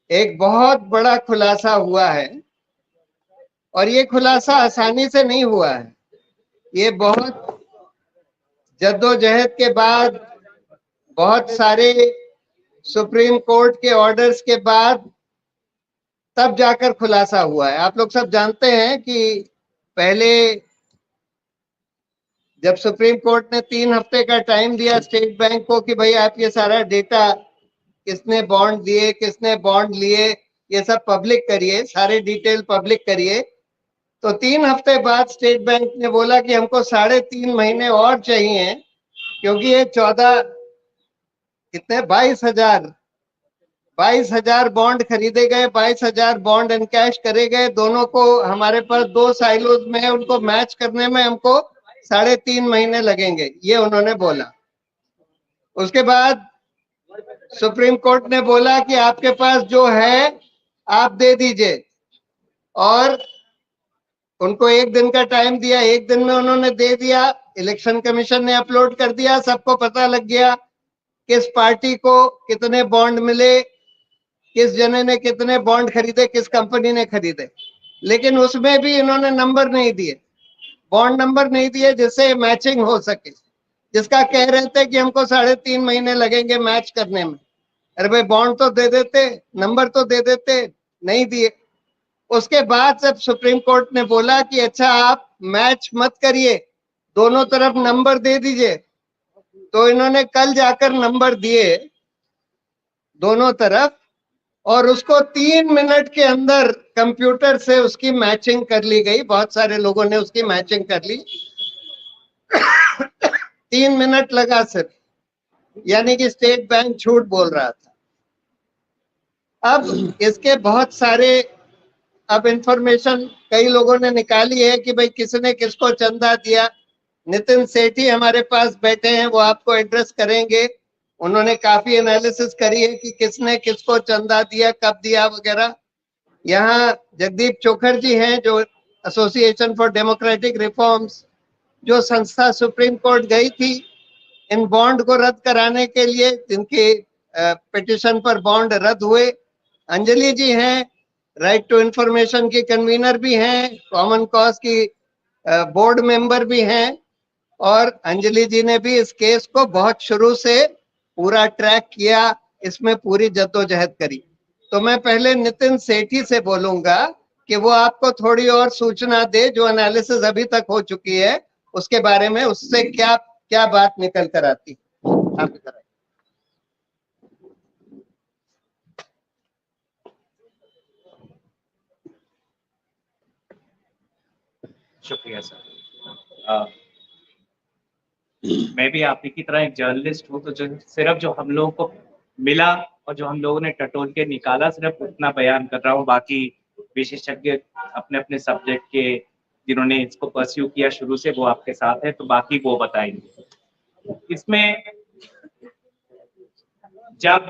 एक बहुत बड़ा खुलासा हुआ है और ये खुलासा आसानी से नहीं हुआ है। ये बहुत जद्दोजहद के बाद, बहुत सारे सुप्रीम कोर्ट के ऑर्डर्स के बाद तब जाकर खुलासा हुआ है। आप लोग सब जानते हैं कि पहले जब सुप्रीम कोर्ट ने 3 हफ्ते का टाइम दिया स्टेट बैंक को कि भाई आप ये सारा डेटा, किसने बॉन्ड दिए, किसने बॉन्ड लिए, ये सब पब्लिक करिए, सारे डिटेल पब्लिक करिए। तो 3 हफ्ते बाद स्टेट बैंक ने बोला कि हमको 3.5 महीने और चाहिए, क्योंकि ये 14 कितने 22,000 बॉन्ड खरीदे गए, 22,000 बॉन्ड एनकैश करे गए। दोनों को हमारे पास 2 साइलोज में है, उनको मैच करने में हमको 3.5 महीने लगेंगे, ये उन्होंने बोला। उसके बाद सुप्रीम कोर्ट ने बोला कि आपके पास जो है आप दे दीजिए, और उनको 1 दिन का टाइम दिया। 1 दिन में उन्होंने दे दिया। इलेक्शन कमीशन ने अपलोड कर दिया, सबको पता लग गया किस पार्टी को कितने बॉन्ड मिले, किस जने ने कितने बॉन्ड खरीदे, किस कंपनी ने खरीदे। लेकिन उसमें भी इन्होंने नंबर नहीं दिए, बॉन्ड नंबर नहीं दिए जिससे मैचिंग हो सके, जिसका कह रहे थे कि हमको 3.5 महीने लगेंगे मैच करने में। अरे भाई बॉन्ड तो दे देते, नंबर तो दे देते, नहीं दिए। उसके बाद जब सुप्रीम कोर्ट ने बोला कि अच्छा आप मैच मत करिए, दोनों तरफ नंबर दे दीजिए, तो इन्होंने कल जाकर नंबर दिए दोनों तरफ, और उसको 3 मिनट के अंदर कंप्यूटर से उसकी मैचिंग कर ली गई। बहुत सारे लोगों ने उसकी मैचिंग कर ली। 3 मिनट लगा सिर्फ, यानी कि स्टेट बैंक झूठ बोल रहा था। अब इसके बहुत सारे अब इंफॉर्मेशन कई लोगों ने निकाली है कि भाई किसने किसको चंदा दिया। नितिन सेठी हमारे पास बैठे हैं, वो आपको एड्रेस करेंगे। उन्होंने काफी एनालिसिस करी है कि किसने किसको चंदा दिया, कब दिया वगैरह। यहाँ जगदीप चोखर जी हैं, जो एसोसिएशन फॉर डेमोक्रेटिक रिफॉर्म्स, जो संस्था सुप्रीम कोर्ट गई थी इन बॉन्ड को रद्द कराने के लिए, जिनके पिटिशन पर बॉन्ड रद्द हुए। अंजलि जी हैं, राइट टू इंफॉर्मेशन की कन्वीनर भी हैं, कॉमन कॉज की बोर्ड मेंबर भी हैं, और अंजलि जी ने भी इस केस को बहुत शुरू से पूरा ट्रैक किया, इसमें पूरी जद्दोजहद करी। तो मैं पहले नितिन सेठी से बोलूंगा कि वो आपको थोड़ी और सूचना दे, जो एनालिसिस अभी तक हो चुकी है उसके बारे में, उससे क्या क्या बात निकल कर आती। आप इधर आइए। शुक्रिया सर। मैं भी आप ही की तरह एक जर्नलिस्ट हूँ, तो जो सिर्फ जो हम लोगों को मिला और जो हम लोगों ने टटोल के निकाला, सिर्फ उतना बयान कर रहा हूँ। बाकी विशेषज्ञ अपने अपने सब्जेक्ट के, जिन्होंने इसको परस्यू किया शुरू से, वो आपके साथ है, तो बाकी वो बताएंगे। इसमें जब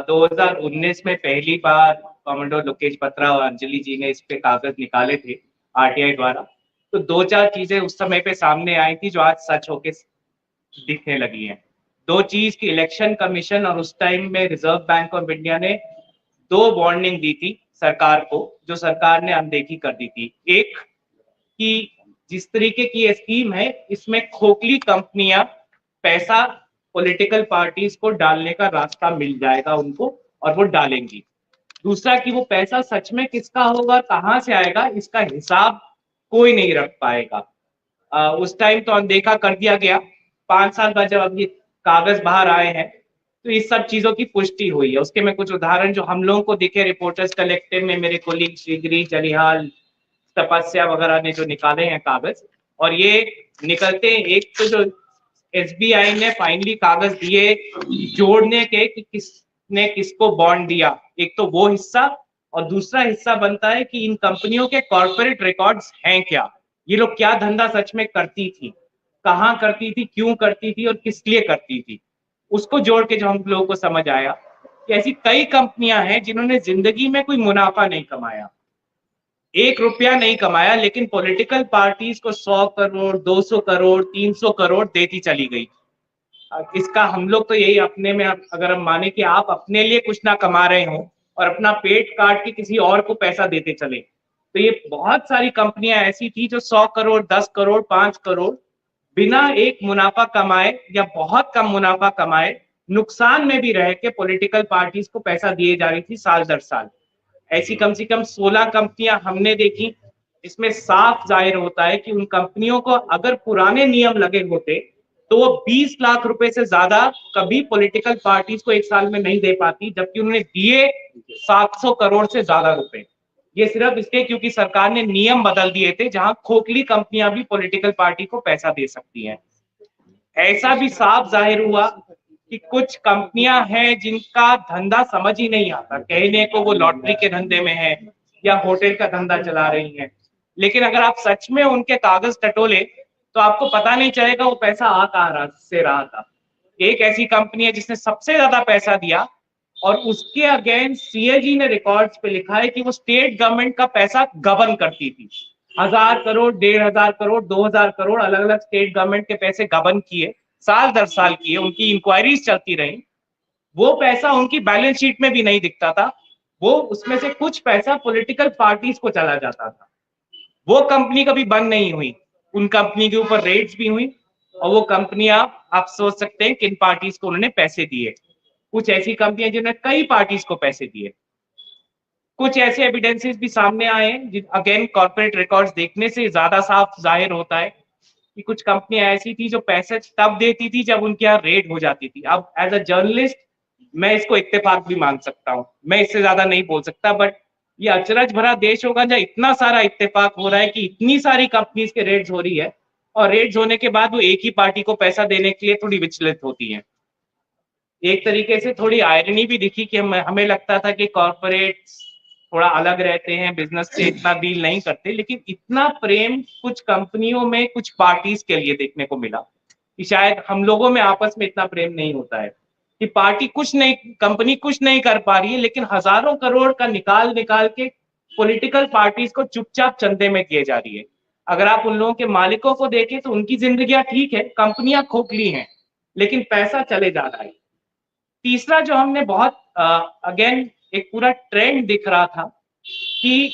2019 में पहली बार कॉमोडोर लोकेश बत्रा और अंजलि जी ने इस पे कागज निकाले थे आरटीआई द्वारा, तो 2-4 चीजें उस समय पे सामने आई थी जो आज सच होके दिखने लगी हैं। 2 चीज की इलेक्शन कमीशन और उस टाइम में रिजर्व बैंक ऑफ इंडिया ने 2 वार्निंग दी थी सरकार को, जो सरकार ने अनदेखी कर दी थी। एक कि जिस तरीके की ये स्कीम है, इसमें खोखली कंपनियां पैसा पॉलिटिकल पार्टीज को डालने का रास्ता मिल जाएगा उनको, और वो डालेंगी। दूसरा कि वो पैसा सच में किसका होगा, कहां से आएगा, इसका हिसाब कोई नहीं रख पाएगा। उस टाइम तो अनदेखा कर दिया गया। 5 साल बाद जब अब ये कागज बाहर आए हैं, तो इस सब चीजों की पुष्टि हुई है। उसके मैं कुछ उदाहरण जो हम लोगों को दिखे रिपोर्टर्स कलेक्टिव में, मेरे कोलीग श्रीगिरी, जलिहाल, तपस्या वगैरह ने जो निकाले हैं कागज, और ये निकलते हैं। एक तो जो एसबीआई ने फाइनली कागज दिए जोड़ने के कि किसने किसको बॉन्ड दिया, एक तो वो हिस्सा, और दूसरा हिस्सा बनता है कि इन कंपनियों के कॉर्पोरेट रिकॉर्ड्स हैं क्या, ये लोग क्या धंधा सच में करती थी, कहां करती थी, क्यों करती थी और किस लिए करती थी। उसको जोड़ के जो हम लोगों को समझ आया कि ऐसी कई कंपनियां हैं जिन्होंने जिंदगी में कोई मुनाफा नहीं कमाया, 1 रुपया नहीं कमाया, लेकिन पॉलिटिकल पार्टीज को 100 करोड़, 200 करोड़, 300 करोड़ देती चली गई। इसका हम लोग तो यही अपने में, अगर हम माने कि आप अपने लिए कुछ ना कमा रहे हो, और अपना पेट काट के किसी और को पैसा देते चले। तो ये बहुत सारी कंपनियां ऐसी थी जो 100 करोड़, 10 करोड़, 5 करोड़ बिना एक मुनाफा कमाए या बहुत कम मुनाफा कमाए नुकसान में भी रह के पॉलिटिकल पार्टीज को पैसा दिए जा रही थी साल दर साल। ऐसी कम से कम 16 कंपनियां हमने देखी। इसमें साफ जाहिर होता है कि उन कंपनियों को अगर पुराने नियम लगे होते तो वो 20 लाख रुपए से ज्यादा कभी पॉलिटिकल पार्टीज को एक साल में नहीं दे पाती, जबकि उन्होंने दिए 700 करोड़ से ज्यादा रुपए। ये सिर्फ इसलिए क्योंकि सरकार ने नियम बदल दिए थे जहां खोखली कंपनियां भी पॉलिटिकल पार्टी को पैसा दे सकती हैं। ऐसा भी साफ जाहिर हुआ कि कुछ कंपनियां हैं जिनका धंधा समझ ही नहीं आता, कहने को वो लॉटरी के धंधे में है या होटल का धंधा चला रही हैं, लेकिन अगर आप सच में उनके कागज टटोले तो आपको पता नहीं चलेगा वो पैसा आ कहां से रहा था। एक ऐसी कंपनी है जिसने सबसे ज्यादा पैसा दिया और उसके अगेंस्ट सीएजी ने रिकॉर्ड्स पे लिखा है कि वो स्टेट गवर्नमेंट का पैसा गबन करती थी। 1000 करोड़, 1500 करोड़, 2000 करोड़ अलग अलग स्टेट गवर्नमेंट के पैसे गबन किए, साल दर साल किए, उनकी इंक्वायरीज चलती रही। वो पैसा उनकी बैलेंस शीट में भी नहीं दिखता था, वो उसमें से कुछ पैसा पॉलिटिकल पार्टीज को चला जाता था। वो कंपनी कभी बंद नहीं हुई, उन कंपनी के ऊपर रेड्स भी हुई और वो कंपनियां आप सोच सकते हैं किन पार्टीज को उन्होंने पैसे दिए। कुछ ऐसी कंपनियां जिन्होंने कई पार्टीज को पैसे दिए। कुछ ऐसे एविडेंसेस भी सामने आए हैं, अगेन कॉर्पोरेट रिकॉर्ड्स देखने से ज्यादा साफ जाहिर होता है कि कुछ कंपनियां ऐसी थी जो पैसे तब देती थी जब उनके यहाँ रेड हो जाती थी। अब एज अ जर्नलिस्ट मैं इसको इत्तेफाक भी मान सकता हूँ, मैं इससे ज्यादा नहीं बोल सकता, बट ये अचरज भरा देश होगा जहाँ इतना सारा इत्तेफाक हो रहा है कि इतनी सारी कंपनीज के रेड्स हो रही है और रेड्स होने के बाद वो एक ही पार्टी को पैसा देने के लिए थोड़ी विचलित होती है। एक तरीके से थोड़ी आयरनी भी दिखी कि हमें लगता था कि कॉर्पोरेट थोड़ा अलग रहते हैं, बिजनेस से इतना डील नहीं करते, लेकिन इतना प्रेम कुछ कंपनियों में कुछ पार्टीज के लिए देखने को मिला कि शायद हम लोगों में आपस में इतना प्रेम नहीं होता है कि पार्टी कुछ नहीं, कंपनी कुछ नहीं कर पा रही है, लेकिन हजारों करोड़ का निकाल निकाल के पॉलिटिकल पार्टीज को चुपचाप चंदे में किए जा रही है। अगर आप उन लोगों के मालिकों को देखें तो उनकी जिंदगियां ठीक है, कंपनियां खोखली हैं, लेकिन पैसा चले जा रहा है। तीसरा जो हमने बहुत अगेन एक पूरा ट्रेंड दिख रहा था कि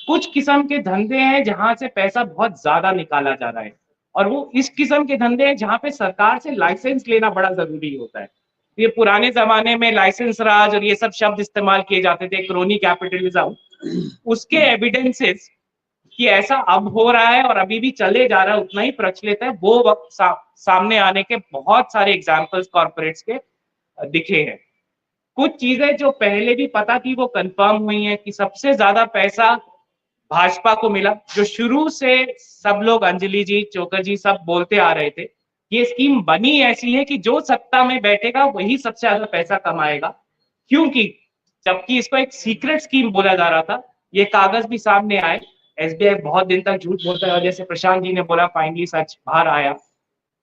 कुछ किस्म के धंधे हैं जहां से पैसा बहुत ज्यादा निकाला जा रहा है और वो इस किस्म के धंधे हैं जहां पे सरकार से लाइसेंस लेना बड़ा जरूरी होता है। ये पुराने जमाने में लाइसेंस राज और ये सब शब्द इस्तेमाल किए जाते थे, क्रोनी कैपिटलिज्म, उसके एविडेंसेस कि ऐसा अब हो रहा है और अभी भी चले जा रहा है, उतना ही प्रचलित है, वो वक्त सामने आने के बहुत सारे एग्जाम्पल्स कॉर्पोरेट्स के दिखे हैं। कुछ चीजें जो पहले भी पता थी वो कंफर्म हुई हैं कि सबसे ज्यादा पैसा भाजपा को मिला, जो शुरू से सब लोग, अंजलि जी, चोकर जी, सब बोलते आ रहे थे। ये स्कीम बनी ऐसी है कि जो सत्ता में बैठेगा वही सबसे ज्यादा पैसा कमाएगा, क्योंकि जबकि इसको एक सीक्रेट स्कीम बोला जा रहा था। ये कागज भी सामने आए, एसबीआई बहुत दिन तक झूठ बोलता है, जैसे प्रशांत जी ने बोला, फाइनली सच बाहर आया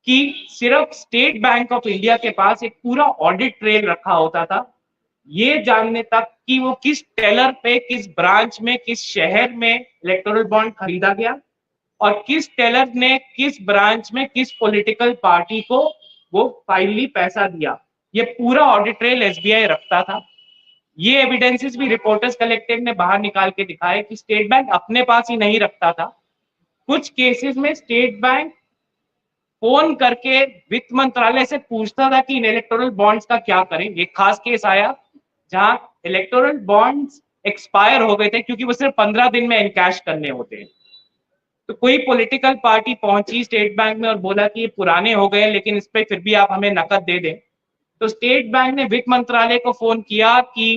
कि सिर्फ स्टेट बैंक ऑफ इंडिया के पास एक पूरा ऑडिट ट्रेल रखा होता था ये जानने तक कि वो किस टेलर पे, किस ब्रांच में, किस शहर में इलेक्टोरल बॉन्ड खरीदा गया और किस टेलर ने किस ब्रांच में किस पॉलिटिकल पार्टी को वो फाइनली पैसा दिया। ये पूरा ऑडिट ट्रेल एसबीआई रखता था। ये एविडेंसेस भी रिपोर्टर्स कलेक्टिव ने बाहर निकाल के दिखाया कि स्टेट बैंक अपने पास ही नहीं रखता था। कुछ केसेस में स्टेट बैंक फोन करके वित्त मंत्रालय से पूछता था कि इन इलेक्टोरल बॉन्ड्स का क्या करें। एक खास केस आया जहां इलेक्टोरल बॉन्ड्स एक्सपायर हो गए थे क्योंकि वो सिर्फ 15 दिन में एनकैश करने होते हैं। तो कोई पॉलिटिकल पार्टी पहुंची स्टेट बैंक में और बोला कि ये पुराने हो गए लेकिन इस पे फिर भी आप हमें नकद दे दें। तो स्टेट बैंक ने वित्त मंत्रालय को फोन किया कि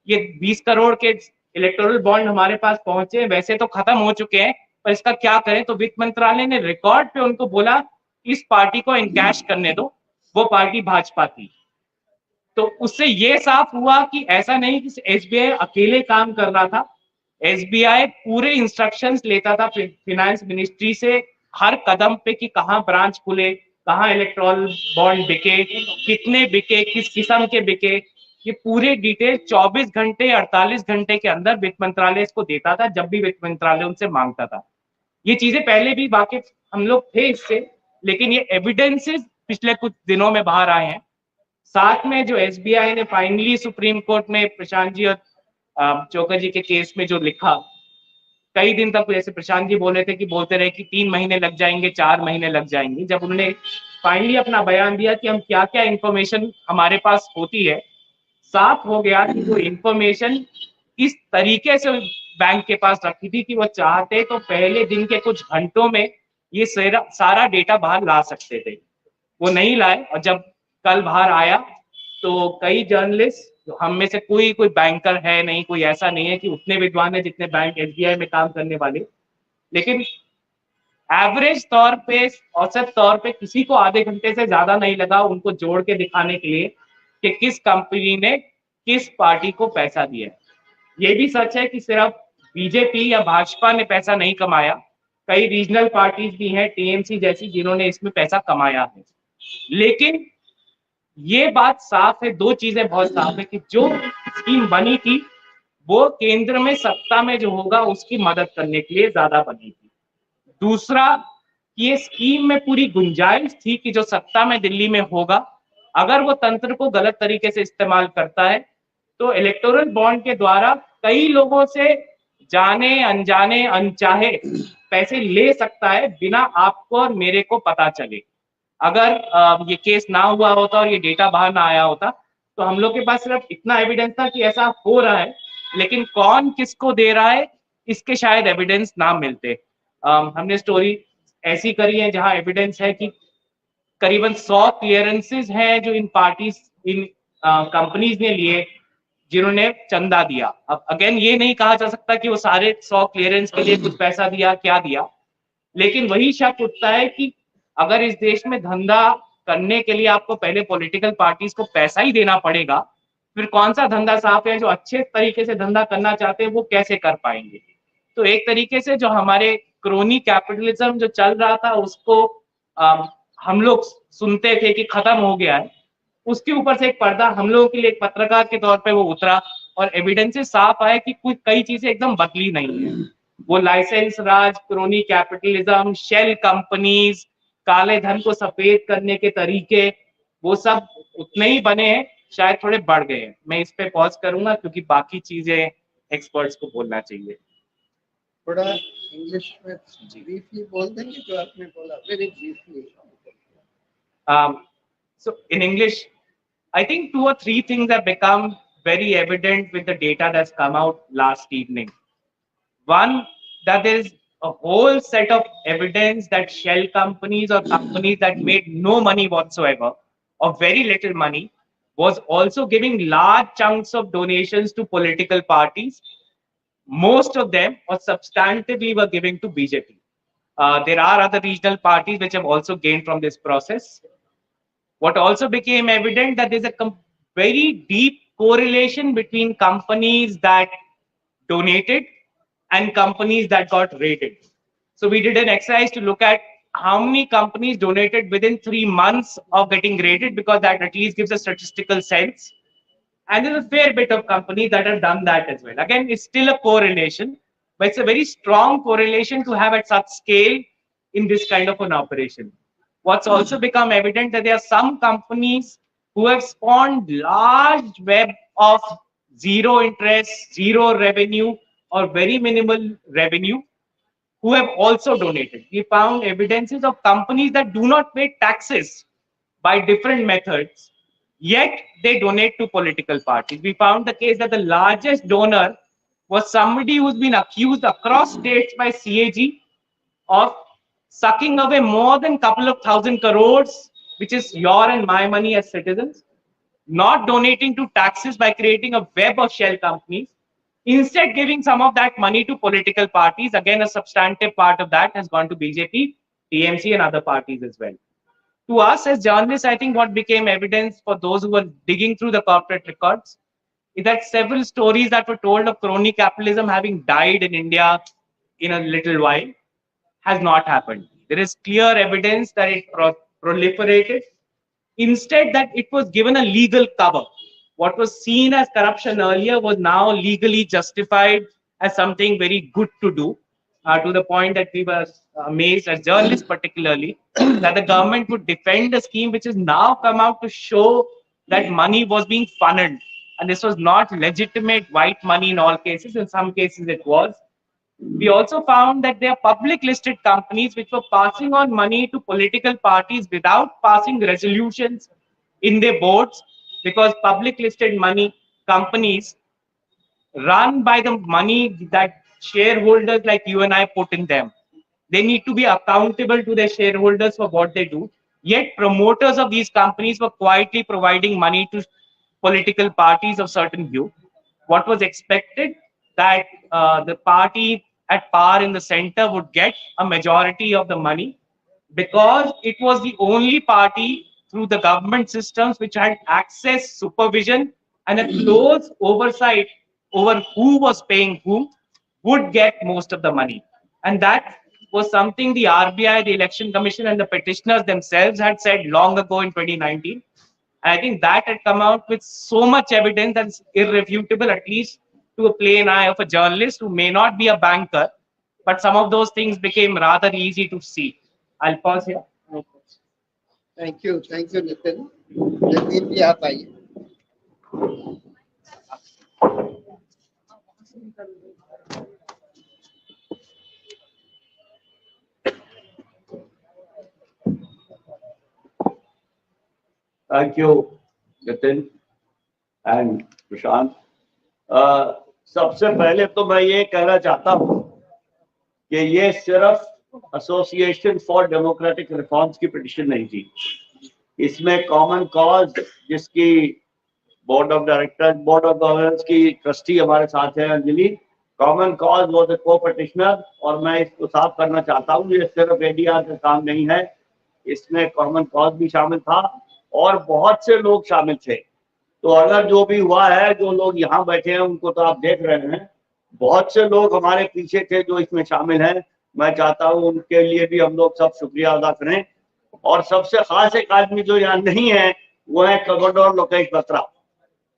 ये 20 करोड़ के इलेक्टोरल बॉन्ड हमारे पास पहुंचे, वैसे तो खत्म हो चुके हैं पर इसका क्या करें। तो वित्त मंत्रालय ने रिकॉर्ड पे उनको बोला इस पार्टी को एनकैश करने दो। वो पार्टी भाजपा थी। तो उससे ये साफ हुआ कि ऐसा नहीं कि एसबीआई अकेले काम कर रहा था, एसबीआई पूरे इंस्ट्रक्शंस लेता था फिनांस मिनिस्ट्री से हर कदम पे कि कहाँ ब्रांच खुले, कहाँ इलेक्ट्रॉल बॉन्ड बिके, कितने बिके, किस किस्म के बिके। ये पूरे डिटेल 24 घंटे 48 घंटे के अंदर वित्त मंत्रालय इसको देता था जब भी वित्त मंत्रालय उनसे मांगता था। ये चीजें पहले भी वाकिफ हम लोग थे इससे, लेकिन ये एविडेंसेस पिछले कुछ दिनों में बाहर आए हैं। साथ में जो एसबीआई ने फाइनली सुप्रीम कोर्ट में प्रशांत जी और चोकर जी के केस में जो लिखा, कई दिन तक जैसे प्रशांत जी बोले थे कि बोलते रहे कि 3 महीने लग जाएंगे, 4 महीने लग जाएंगे। जब उन्होंने फाइनली अपना बयान दिया कि हम क्या क्या इंफॉर्मेशन हमारे पास होती है, साफ हो गया कि वो इंफॉर्मेशन इस तरीके से बैंक के पास रखी थी कि वो चाहते तो पहले दिन के कुछ घंटों में ये सारा डेटा बाहर ला सकते थे। वो नहीं लाए, और जब कल बाहर आया तो कई जर्नलिस्ट, हम में से कोई बैंकर है नहीं, कोई ऐसा नहीं है कि उतने विद्वान है जितने बैंक एसबीआई में काम करने वाले, लेकिन एवरेज तौर पे, औसत तौर पे किसी को आधे घंटे से ज्यादा नहीं लगा उनको जोड़ के दिखाने के लिए कि किस कंपनी ने किस पार्टी को पैसा दिया है। ये भी सच है कि सिर्फ बीजेपी या भाजपा ने पैसा नहीं कमाया, कई रीजनल पार्टीज भी हैं, टीएमसी जैसी, जिन्होंने इसमें पैसा कमाया है। लेकिन ये बात साफ है, दो चीजें बहुत साफ है कि जो स्कीम बनी थी वो केंद्र में सत्ता में जो होगा उसकी मदद करने के लिए ज्यादा बनी थी। दूसरा, ये स्कीम में पूरी गुंजाइश थी कि जो सत्ता में दिल्ली में होगा, अगर वो तंत्र को गलत तरीके से इस्तेमाल करता है तो इलेक्टोरल बॉन्ड के द्वारा कई लोगों से जाने अनजाने अनचाहे पैसे ले सकता है बिना आपको और मेरे को पता चले। अगर ये केस ना हुआ होता और ये डेटा बाहर ना आया होता तो हम लोग के पास सिर्फ इतना एविडेंस था कि ऐसा हो रहा है, लेकिन कौन किसको दे रहा है इसके शायद एविडेंस ना मिलते। हमने स्टोरी ऐसी करी है जहां एविडेंस है कि करीबन 100 क्लियरेंसेस हैं जो इन पार्टीज, इन कंपनीज ने लिए जिन्होंने चंदा दिया। अब अगेन ये नहीं कहा जा सकता कि वो सारे 100 क्लियरेंस के लिए कुछ पैसा दिया, क्या दिया, लेकिन वही शक उठता है कि अगर इस देश में धंधा करने के लिए आपको पहले पॉलिटिकल पार्टीज को पैसा ही देना पड़ेगा, फिर कौन सा धंधा साफ है? जो अच्छे तरीके से धंधा करना चाहते हैं वो कैसे कर पाएंगे? तो एक तरीके से जो हमारे क्रोनी कैपिटलिज्म जो चल रहा था उसको हम लोग सुनते थे कि खत्म हो गया है, उसके ऊपर से एक पर्दा हम लोगों के लिए एक पत्रकार के तौर पे वो उतरा और एविडेंसेस साफ आए कि कुछ कई चीजें एकदम बदली नहीं है। वो लाइसेंस राज, क्रोनी कैपिटलिज्म, शेल कंपनीज, काले धन को सफेद करने के तरीके, वो सब उतने ही बने हैं, शायद थोड़े बढ़ गए हैं। मैं इस पे पॉज करूंगा क्योंकि बाकी चीजें एक्सपर्ट्स को बोलना चाहिए। थोड़ा इंग्लिश में ब्रीफली बोल देंगे जो आपने बोला, very briefly. So in English, I think 2 or 3 things have become very evident with the data that's come out last evening. One, that there is a whole set of evidence that shell companies or companies that made no money whatsoever or very little money was also giving large chunks of donations to political parties. Most of them or substantively were giving to BJP. There are other regional parties which have also gained from this process. What also became evident that there's a very deep correlation between companies that donated and companies that got rated. So we did an exercise to look at how many companies donated within 3 months of getting rated, because that at least gives a statistical sense. And there's a fair bit of companies that have done that as well. Again, it's still a correlation, but it's a very strong correlation to have at such scale in this kind of an operation. What's also become evident that there are some companies who have spawned large web of zero interest, zero revenue, or very minimal revenue, who have also donated. We found evidences of companies that do not pay taxes by different methods, yet they donate to political parties. We found the case that the largest donor was somebody who's been accused across states by CAG of sucking away more than a couple of thousand crores, which is your and my money as citizens, not donating to taxes by creating a web of shell companies, instead giving some of that money to political parties. Again, a substantive part of that has gone to BJP, TMC and other parties as well. To us as journalists, I think what became evidence for those who were digging through the corporate records is that several stories that were told of crony capitalism having died in India in a little while has not happened. There is clear evidence that it proliferated. Instead, that it was given a legal cover. What was seen as corruption earlier was now legally justified as something very good to do, to the point that we were amazed as journalists particularly, that the government would defend a scheme which has now come out to show that money was being funneled and this was not legitimate white money in all cases. In some cases, it was. We also found that there are public listed companies which were passing on money to political parties without passing resolutions in their boards, because public listed money companies run by the money that shareholders like you and I put in them. They need to be accountable to their shareholders for what they do. Yet promoters of these companies were quietly providing money to political parties of certain view. What was expected, that the party at power in the center would get a majority of the money, because it was the only party through the government systems which had access, supervision, and a close oversight over who was paying whom, would get most of the money. And that was something the RBI, the Election Commission, and the petitioners themselves had said long ago in 2019. And I think that had come out with so much evidence that's irrefutable, at least to a plain eye of a journalist who may not be a banker, but some of those things became rather easy to see. I'll pause here. Thank you Nitin. Jagdeep ji आप आइए। Thank you, Nitin and Prashant. सबसे पहले तो मैं ये कहना चाहता हूँ कि ये सिर्फ एसोसिएशन फॉर डेमोक्रेटिक रिफॉर्म्स की पिटीशन नहीं थी। इसमें कॉमन कॉज, जिसकी board of directors, board of governors की ट्रस्टी हमारे साथ है अंजलि, कॉमन कॉज वो को पिटिशनर। और मैं इसको साफ करना चाहता हूँ, ये सिर्फ एडीआर का काम नहीं है, इसमें कॉमन कॉज भी शामिल था और बहुत से लोग शामिल थे। तो अगर जो भी हुआ है, जो लोग यहाँ बैठे हैं उनको तो आप देख रहे हैं, बहुत से लोग हमारे पीछे थे जो इसमें शामिल हैं। मैं चाहता हूँ उनके लिए भी हम लोग सब शुक्रिया अदा करें। और सबसे खास एक आदमी जो यहाँ नहीं है वो है कमोडोर लोकेश बत्रा।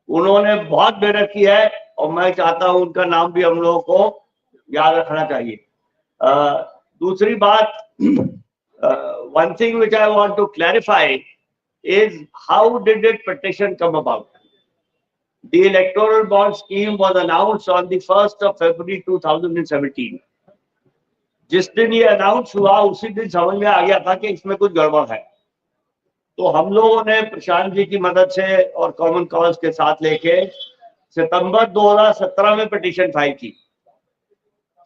उन्होंने बहुत मेहनत की है और मैं चाहता हूँ उनका नाम भी हम लोगों को याद रखना चाहिए। दूसरी बात, one thing which I want to clarify is how did it petition come about? The electoral bond scheme was announced on the 1st of February 2017. जिस दिन ये अनाउंस हुआ उसी दिन समझ में आ गया था कि इसमें कुछ गड़बड़ है। तो हम लोगों ने प्रशांत जी की मदद से और कॉमन कॉज के साथ लेके सितंबर 2017 में पिटीशन फाइल की।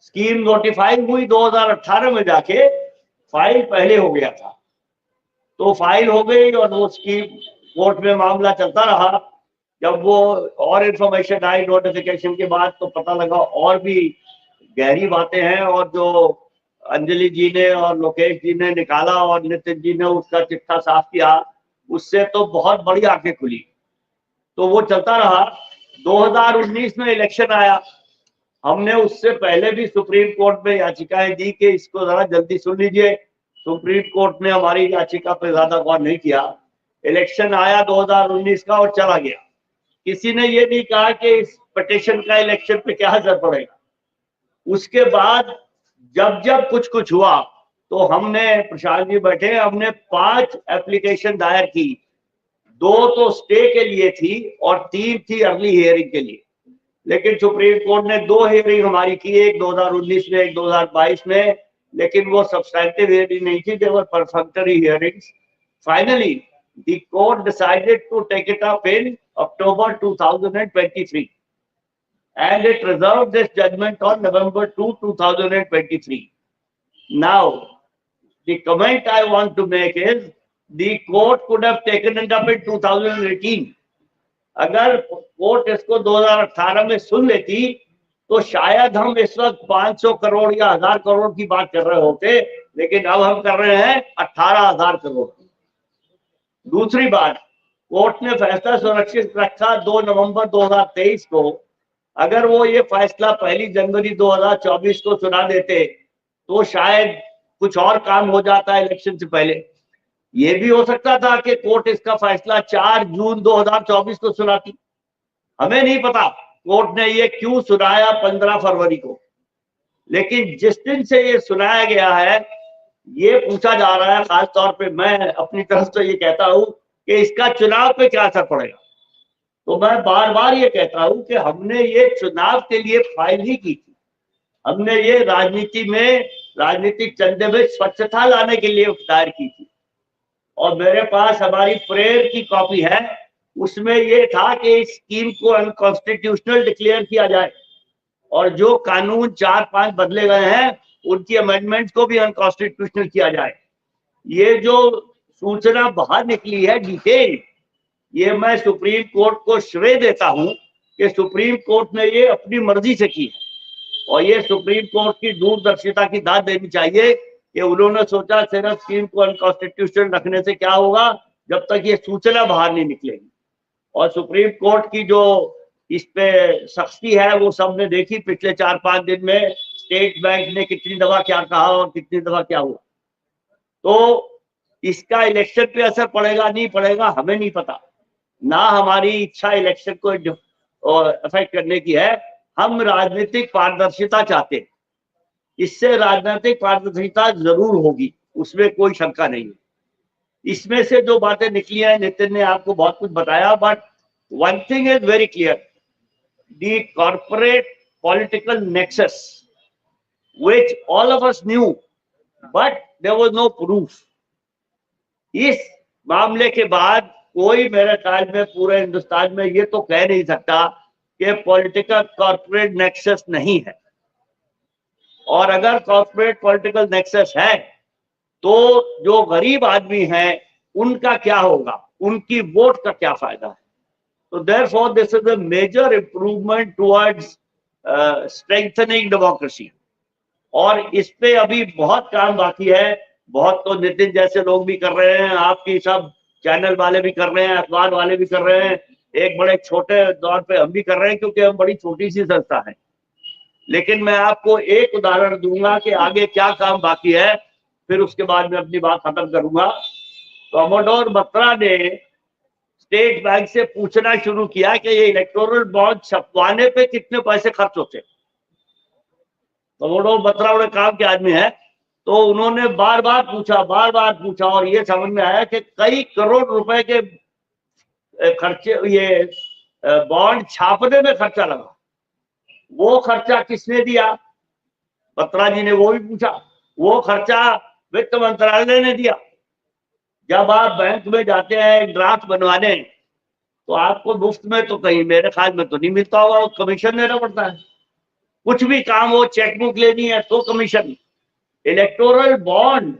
स्कीम नोटिफाई हुई 2018 में, जाके फाइल पहले हो गया था। तो फाइल हो गई और वो स्कीम कोर्ट में मामला चलता रहा। जब वो और इंफॉर्मेशन आई नोटिफिकेशन के बाद तो पता लगा और भी गहरी बातें हैं, और जो अंजलि जी ने और लोकेश जी ने निकाला और नितिन जी ने उसका चिट्ठा साफ किया, उससे तो बहुत बड़ी आंखें खुली। तो वो चलता रहा। 2019 में इलेक्शन आया। हमने उससे पहले भी सुप्रीम कोर्ट में याचिकाएं दी कि इसको जरा जल्दी सुन लीजिए। सुप्रीम कोर्ट ने हमारी याचिका पर ज्यादा गौर नहीं किया। इलेक्शन आया 2019 का और चला गया। किसी ने ये नहीं कहा कि इस पिटीशन का इलेक्शन पे क्या असर पड़ेगा। उसके बाद जब जब कुछ हुआ तो हमने, प्रशांत जी बैठे, हमने 5 एप्लीकेशन दायर की। 2 तो स्टे के लिए थी और 3 थी अर्ली हियरिंग के लिए। लेकिन सुप्रीम कोर्ट ने 2 हियरिंग हमारी की, एक 2019 में, एक 2022 में, लेकिन वो सब्सटैंटिव हियरिंग नहीं थी, they were perfunctory hearings. Finally the court decided to take it up in October 2023 and it reserved this judgment on November 2, 2023. Now, the comment I want to make is the court could have taken it up in 2018. अगर court इसको 2018 में सुन लेती तो शायद हम इस वक्त 500 करोड़ या 1000 करोड़ की बात कर रहे होते, लेकिन अब हम कर रहे हैं 18,000 करोड़। दूसरी बात, कोर्ट ने फैसला सुरक्षित रखा 2 नवंबर 2023 को। अगर वो ये फैसला 1 जनवरी 2024 को सुना देते तो शायद कुछ और काम हो जाता इलेक्शन से पहले। ये भी हो सकता था कि कोर्ट इसका फैसला 4 जून 2024 को सुनाती। हमें नहीं पता कोर्ट ने ये क्यों सुनाया 15 फरवरी को। लेकिन जिस दिन से ये सुनाया गया है, ये पूछा जा रहा है, खासतौर पे मैं अपनी तरफ से ये कहता हूं कि इसका चुनाव पे क्या असर पड़ेगा। तो मैं बार बार ये कहता हूं कि हमने ये चुनाव के लिए फाइल ही की थी, हमने ये राजनीति में, राजनीतिक चंदे में स्वच्छता लाने के लिए दायर की थी। और मेरे पास हमारी प्रेयर की कॉपी है, उसमें ये था कि इस स्कीम को अनकॉन्स्टिट्यूशनल डिक्लेयर किया जाए और जो कानून 4-5 बदले गए हैं उनकी अमेंडमेंट को भी अनकॉन्स्टिट्यूशनल किया जाए। ये जो सूचना बाहर निकली है डिटेल, ये मैं सुप्रीम कोर्ट को श्रेय देता हूं कि सुप्रीम कोर्ट ने ये अपनी मर्जी से की है और ये सुप्रीम कोर्ट की दूरदर्शिता की दाद देनी चाहिए कि उन्होंने सोचा सिर्फ स्कीम को अनकॉन्स्टिट्यूशनल रखने से क्या होगा जब तक ये सूचना बाहर नहीं निकलेगी। और सुप्रीम कोर्ट की जो इस पे सख्ती है वो सबने देखी पिछले 4-5 दिन में, स्टेट बैंक ने कितनी दफा क्या कहा और कितनी दफा क्या हुआ। तो इसका इलेक्शन पे असर पड़ेगा नहीं पड़ेगा हमें नहीं पता, ना हमारी इच्छा इलेक्शन को अफेक्ट करने की है। हम राजनीतिक पारदर्शिता चाहते हैं, इससे राजनीतिक पारदर्शिता जरूर होगी, उसमें कोई शंका नहीं है। इसमें से जो बातें निकली हैं, नितिन ने आपको बहुत कुछ बताया, but one thing is very clear, the corporate political nexus which all of us knew but there was no proof। इस मामले के बाद कोई मेरे ख्याल में पूरे हिंदुस्तान में ये तो कह नहीं सकता कि पॉलिटिकल कॉर्पोरेट नेक्सस नहीं है। और अगर कॉर्पोरेट पॉलिटिकल नेक्सस है तो जो गरीब आदमी हैं उनका क्या होगा, उनकी वोट का क्या फायदा है। तो therefore this is a major improvement towards strengthening democracy। और इस पे अभी बहुत काम बाकी है, बहुत तो नितिन जैसे लोग भी कर रहे हैं, आपकी सब चैनल वाले भी कर रहे हैं, अखबार वाले भी कर रहे हैं, एक बड़े छोटे दौर पे हम भी कर रहे हैं क्योंकि हम बड़ी छोटी सी संस्था है। लेकिन मैं आपको एक उदाहरण दूंगा कि आगे क्या काम बाकी है, फिर उसके बाद मैं अपनी बात खत्म करूंगा। कमोडोर बत्रा ने स्टेट बैंक से पूछना शुरू किया कि ये इलेक्टोरल बॉन्ड छपवाने पे कितने पैसे खर्च होते। कमोडोर बत्रा बड़े काम के आदमी है, तो उन्होंने बार बार पूछा और ये समझ में आया कि कई करोड़ रुपए के खर्चे, ये बॉन्ड छापने में खर्चा लगा। वो खर्चा किसने दिया, बत्रा जी ने वो भी पूछा। वो खर्चा वित्त मंत्रालय ने दिया। जब आप बैंक में जाते हैं ड्राफ्ट बनवाने तो आपको मुफ्त में तो कहीं मेरे ख्याल में तो नहीं मिलता होगा, कमीशन देना पड़ता है। कुछ भी काम हो, चेकबुक लेनी है तो कमीशन। इलेक्टोरल बॉन्ड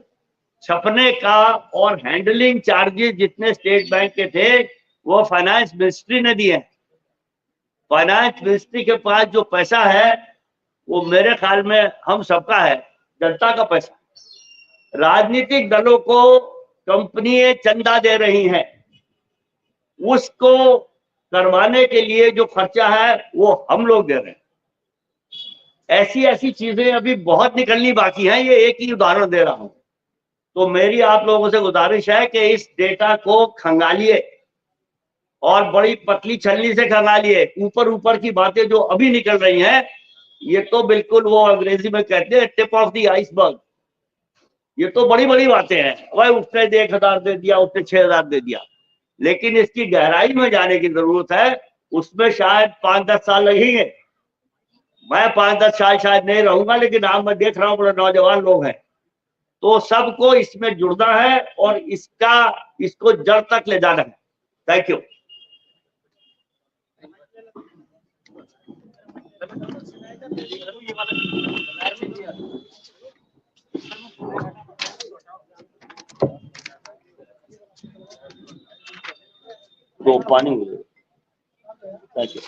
छपने का और हैंडलिंग चार्जेस जितने स्टेट बैंक के थे वो फाइनेंस मिनिस्ट्री ने दिए। फाइनेंस मिनिस्ट्री के पास जो पैसा है वो मेरे ख्याल में हम सबका है, जनता का पैसा। राजनीतिक दलों को कंपनियां चंदा दे रही हैं, उसको करवाने के लिए जो खर्चा है वो हम लोग दे रहे हैं। ऐसी चीजें अभी बहुत निकलनी बाकी हैं, ये एक ही उदाहरण दे रहा हूं। तो मेरी आप लोगों से गुजारिश है कि इस डेटा को खंगालिए और बड़ी पतली छलनी से खंगालिए। ऊपर की बातें जो अभी निकल रही हैं ये तो बिल्कुल वो अंग्रेजी में कहते हैं टिप ऑफ द आइसबर्ग। ये तो बड़ी बातें हैं, भाई उसने 1,000 दे दिया, उसने 6,000 दे दिया, लेकिन इसकी गहराई में जाने की जरूरत है। उसमें शायद 5-10 साल लगेंगे। मैं 5-10 साल शायद नहीं रहूंगा, लेकिन आप मैं देख रहा हूँ बड़े नौजवान लोग हैं, तो सबको इसमें जुड़ना है और इसको जड़ तक ले जाना है। Thank you. तो पानी थैंक यू।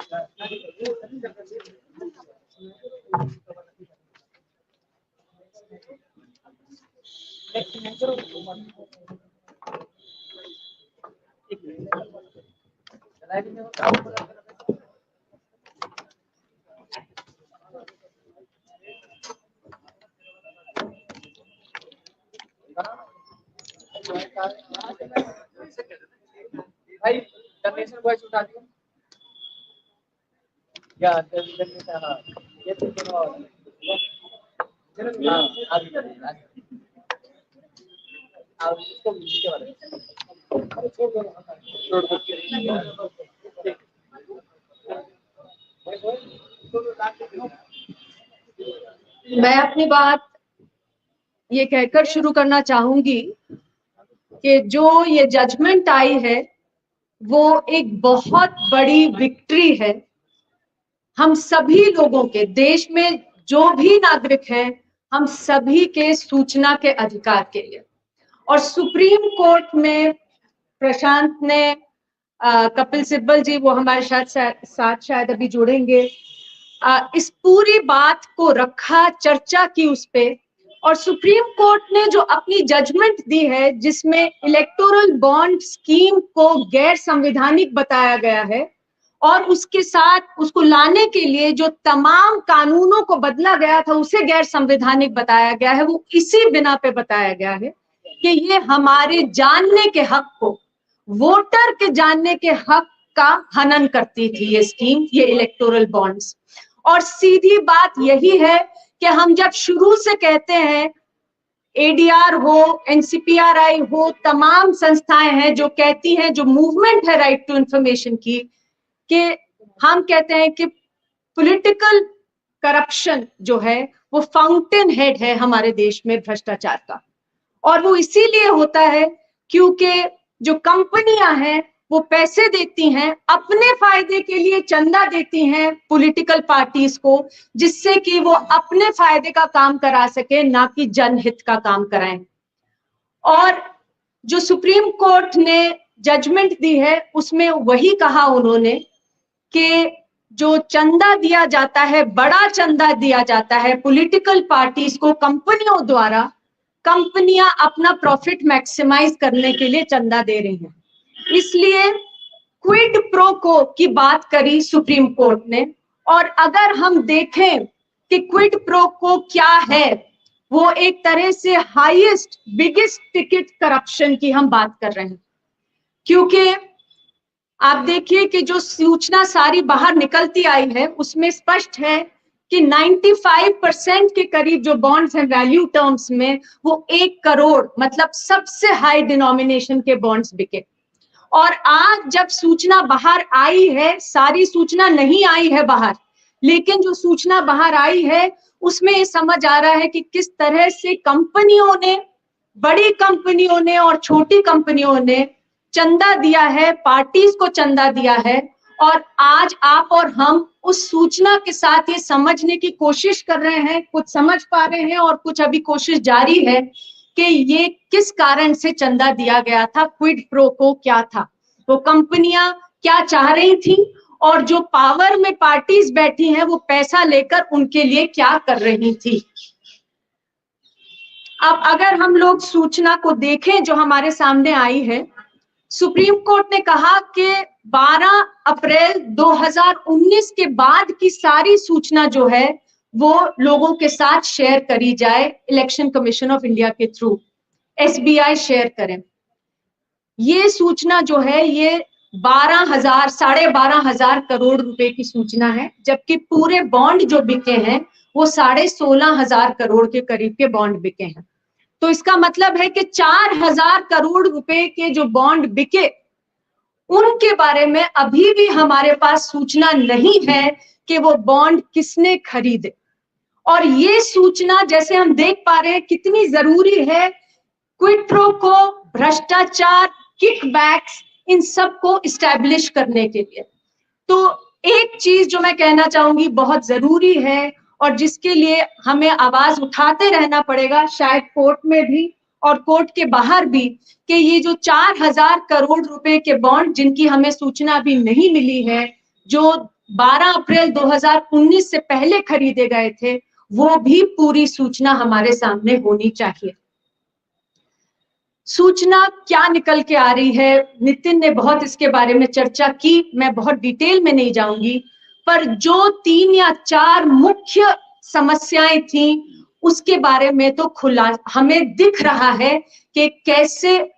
भाई डोनेशन बॉयज उठा दियो या डोनेशन। हां ये तो चलो हां आप इसको नीचे वाले छोड़ दो। मैं अपनी बात ये कहकर शुरू करना चाहूंगी कि जो ये जजमेंट आई है वो एक बहुत बड़ी विक्ट्री है हम सभी लोगों के, देश में जो भी नागरिक हैं, हम सभी के सूचना के अधिकार के लिए। और सुप्रीम कोर्ट में प्रशांत ने, कपिल सिब्बल जी वो हमारे साथ शायद अभी जुड़ेंगे, इस पूरी बात को रखा, चर्चा की उस पे, और सुप्रीम कोर्ट ने जो अपनी जजमेंट दी है जिसमें इलेक्टोरल बॉन्ड स्कीम को गैर संवैधानिक बताया गया है और उसके साथ उसको लाने के लिए जो तमाम कानूनों को बदला गया था उसे गैर संवैधानिक बताया गया है, वो इसी बिना पे बताया गया है कि ये हमारे जानने के हक को, वोटर के जानने के हक का हनन करती थी ये स्कीम, ये इलेक्टोरल बॉन्ड्स। और सीधी बात यही है कि हम जब शुरू से कहते हैं, एडीआर हो, एनसीपीआरआई हो, तमाम संस्थाएं हैं जो कहती हैं, जो मूवमेंट है राइट टू इंफॉर्मेशन की, कि हम कहते हैं कि पॉलिटिकल करप्शन जो है वो फाउंटेन हेड है हमारे देश में भ्रष्टाचार का। और वो इसीलिए होता है क्योंकि जो कंपनियां हैं वो पैसे देती हैं, अपने फायदे के लिए चंदा देती हैं पॉलिटिकल पार्टीज को, जिससे कि वो अपने फायदे का काम करा सके, ना कि जनहित का काम कराएं। और जो सुप्रीम कोर्ट ने जजमेंट दी है उसमें वही कहा उन्होंने कि जो चंदा दिया जाता है, बड़ा चंदा दिया जाता है पॉलिटिकल पार्टीज को कंपनियों द्वारा, कंपनियां अपना प्रॉफिट मैक्सिमाइज करने के लिए चंदा दे रही हैं। इसलिए क्विड प्रो को की बात करी सुप्रीम कोर्ट ने। और अगर हम देखें कि क्विड प्रो को क्या है, वो एक तरह से हाईएस्ट, बिगेस्ट टिकट करप्शन की हम बात कर रहे हैं। क्योंकि आप देखिए कि जो सूचना सारी बाहर निकलती आई है उसमें स्पष्ट है कि 95% के करीब जो बॉन्ड्स हैं वैल्यू टर्म्स में, वो 1 करोड़, मतलब सबसे हाई डिनोमिनेशन के बॉन्ड्स बिके। और आज जब सूचना बाहर आई है, सारी सूचना नहीं आई है बाहर, लेकिन जो सूचना बाहर आई है उसमें ये समझ आ रहा है कि किस तरह से कंपनियों ने, बड़ी कंपनियों ने और छोटी कंपनियों ने चंदा दिया है, पार्टीज को चंदा दिया है। और आज आप और हम उस सूचना के साथ ये समझने की कोशिश कर रहे हैं, कुछ समझ पा रहे हैं और कुछ अभी कोशिश जारी है कि ये किस कारण से चंदा दिया गया था, क्विड प्रो को क्या था, वो कंपनियां क्या चाह रही थी और जो पावर में पार्टीज बैठी हैं वो पैसा लेकर उनके लिए क्या कर रही थी। अब अगर हम लोग सूचना को देखें जो हमारे सामने आई है, सुप्रीम कोर्ट ने कहा कि 12 अप्रैल 2019 के बाद की सारी सूचना जो है वो लोगों के साथ शेयर करी जाए, इलेक्शन कमीशन ऑफ इंडिया के थ्रू एसबीआई शेयर करें। ये सूचना जो है ये 12,500 करोड़ रुपए की सूचना है, जबकि पूरे बॉन्ड जो बिके हैं वो 16,500 करोड़ के करीब के बॉन्ड बिके हैं। तो इसका मतलब है कि 4,000 करोड़ रुपए के जो बॉन्ड बिके उनके बारे में अभी भी हमारे पास सूचना नहीं है कि वो बॉन्ड किसने खरीदे। और ये सूचना, जैसे हम देख पा रहे हैं, कितनी जरूरी है क्विड प्रो को, भ्रष्टाचार, किकबैक्स, इन सब को इस्टेब्लिश करने के लिए। तो एक चीज जो मैं कहना चाहूंगी बहुत जरूरी है और जिसके लिए हमें आवाज उठाते रहना पड़ेगा, शायद कोर्ट में भी और कोर्ट के बाहर भी, कि ये जो 4,000 करोड़ रुपए के बॉन्ड जिनकी हमें सूचना अभी नहीं मिली है, जो 12 अप्रैल 2019 से पहले खरीदे गए थे, वो भी पूरी सूचना हमारे सामने होनी चाहिए। सूचना क्या निकल के आ रही है, नितिन ने बहुत इसके बारे में चर्चा की, मैं बहुत डिटेल में नहीं जाऊंगी, पर जो 3 या 4 मुख्य समस्याएं थी उसके बारे में तो खुला हमें दिख रहा है कि कैसे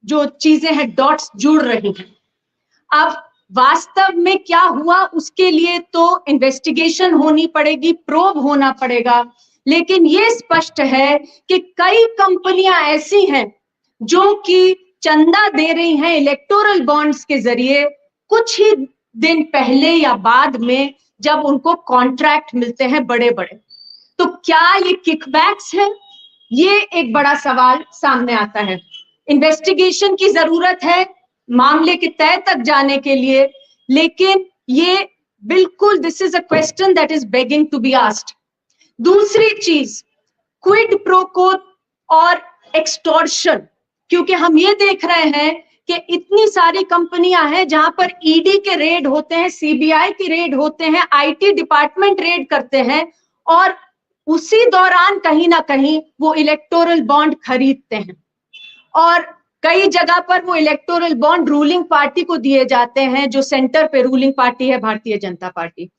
जो चीजें हैं डॉट्स जुड़ रही हैं। अब वास्तव में क्या हुआ उसके लिए तो इन्वेस्टिगेशन होनी पड़ेगी, प्रोब होना पड़ेगा, लेकिन ये स्पष्ट है कि कई कंपनियां ऐसी हैं जो कि चंदा दे रही हैं इलेक्टोरल बॉन्ड्स के जरिए कुछ ही दिन पहले या बाद में, जब उनको कॉन्ट्रैक्ट मिलते हैं बड़े बड़े। तो क्या ये किकबैक्स है? ये एक बड़ा सवाल सामने आता है। इन्वेस्टिगेशन की जरूरत है मामले के तह तक जाने के लिए, लेकिन ये बिल्कुल this is a question that is begging to be asked. दूसरी चीज, क्विड प्रो को और एक्सटॉर्शन, क्योंकि हम ये देख रहे हैं कि इतनी सारी कंपनियां हैं जहां पर ईडी के रेड होते हैं, सीबीआई के रेड होते हैं, आईटी डिपार्टमेंट रेड करते हैं, और उसी दौरान कहीं ना कहीं वो इलेक्टोरल बॉन्ड खरीदते हैं, और कई जगह पर वो इलेक्टोरल बॉन्ड रूलिंग पार्टी को दिए जाते हैं, जो सेंटर पे रूलिंग पार्टी है भारतीय जनता पार्टी।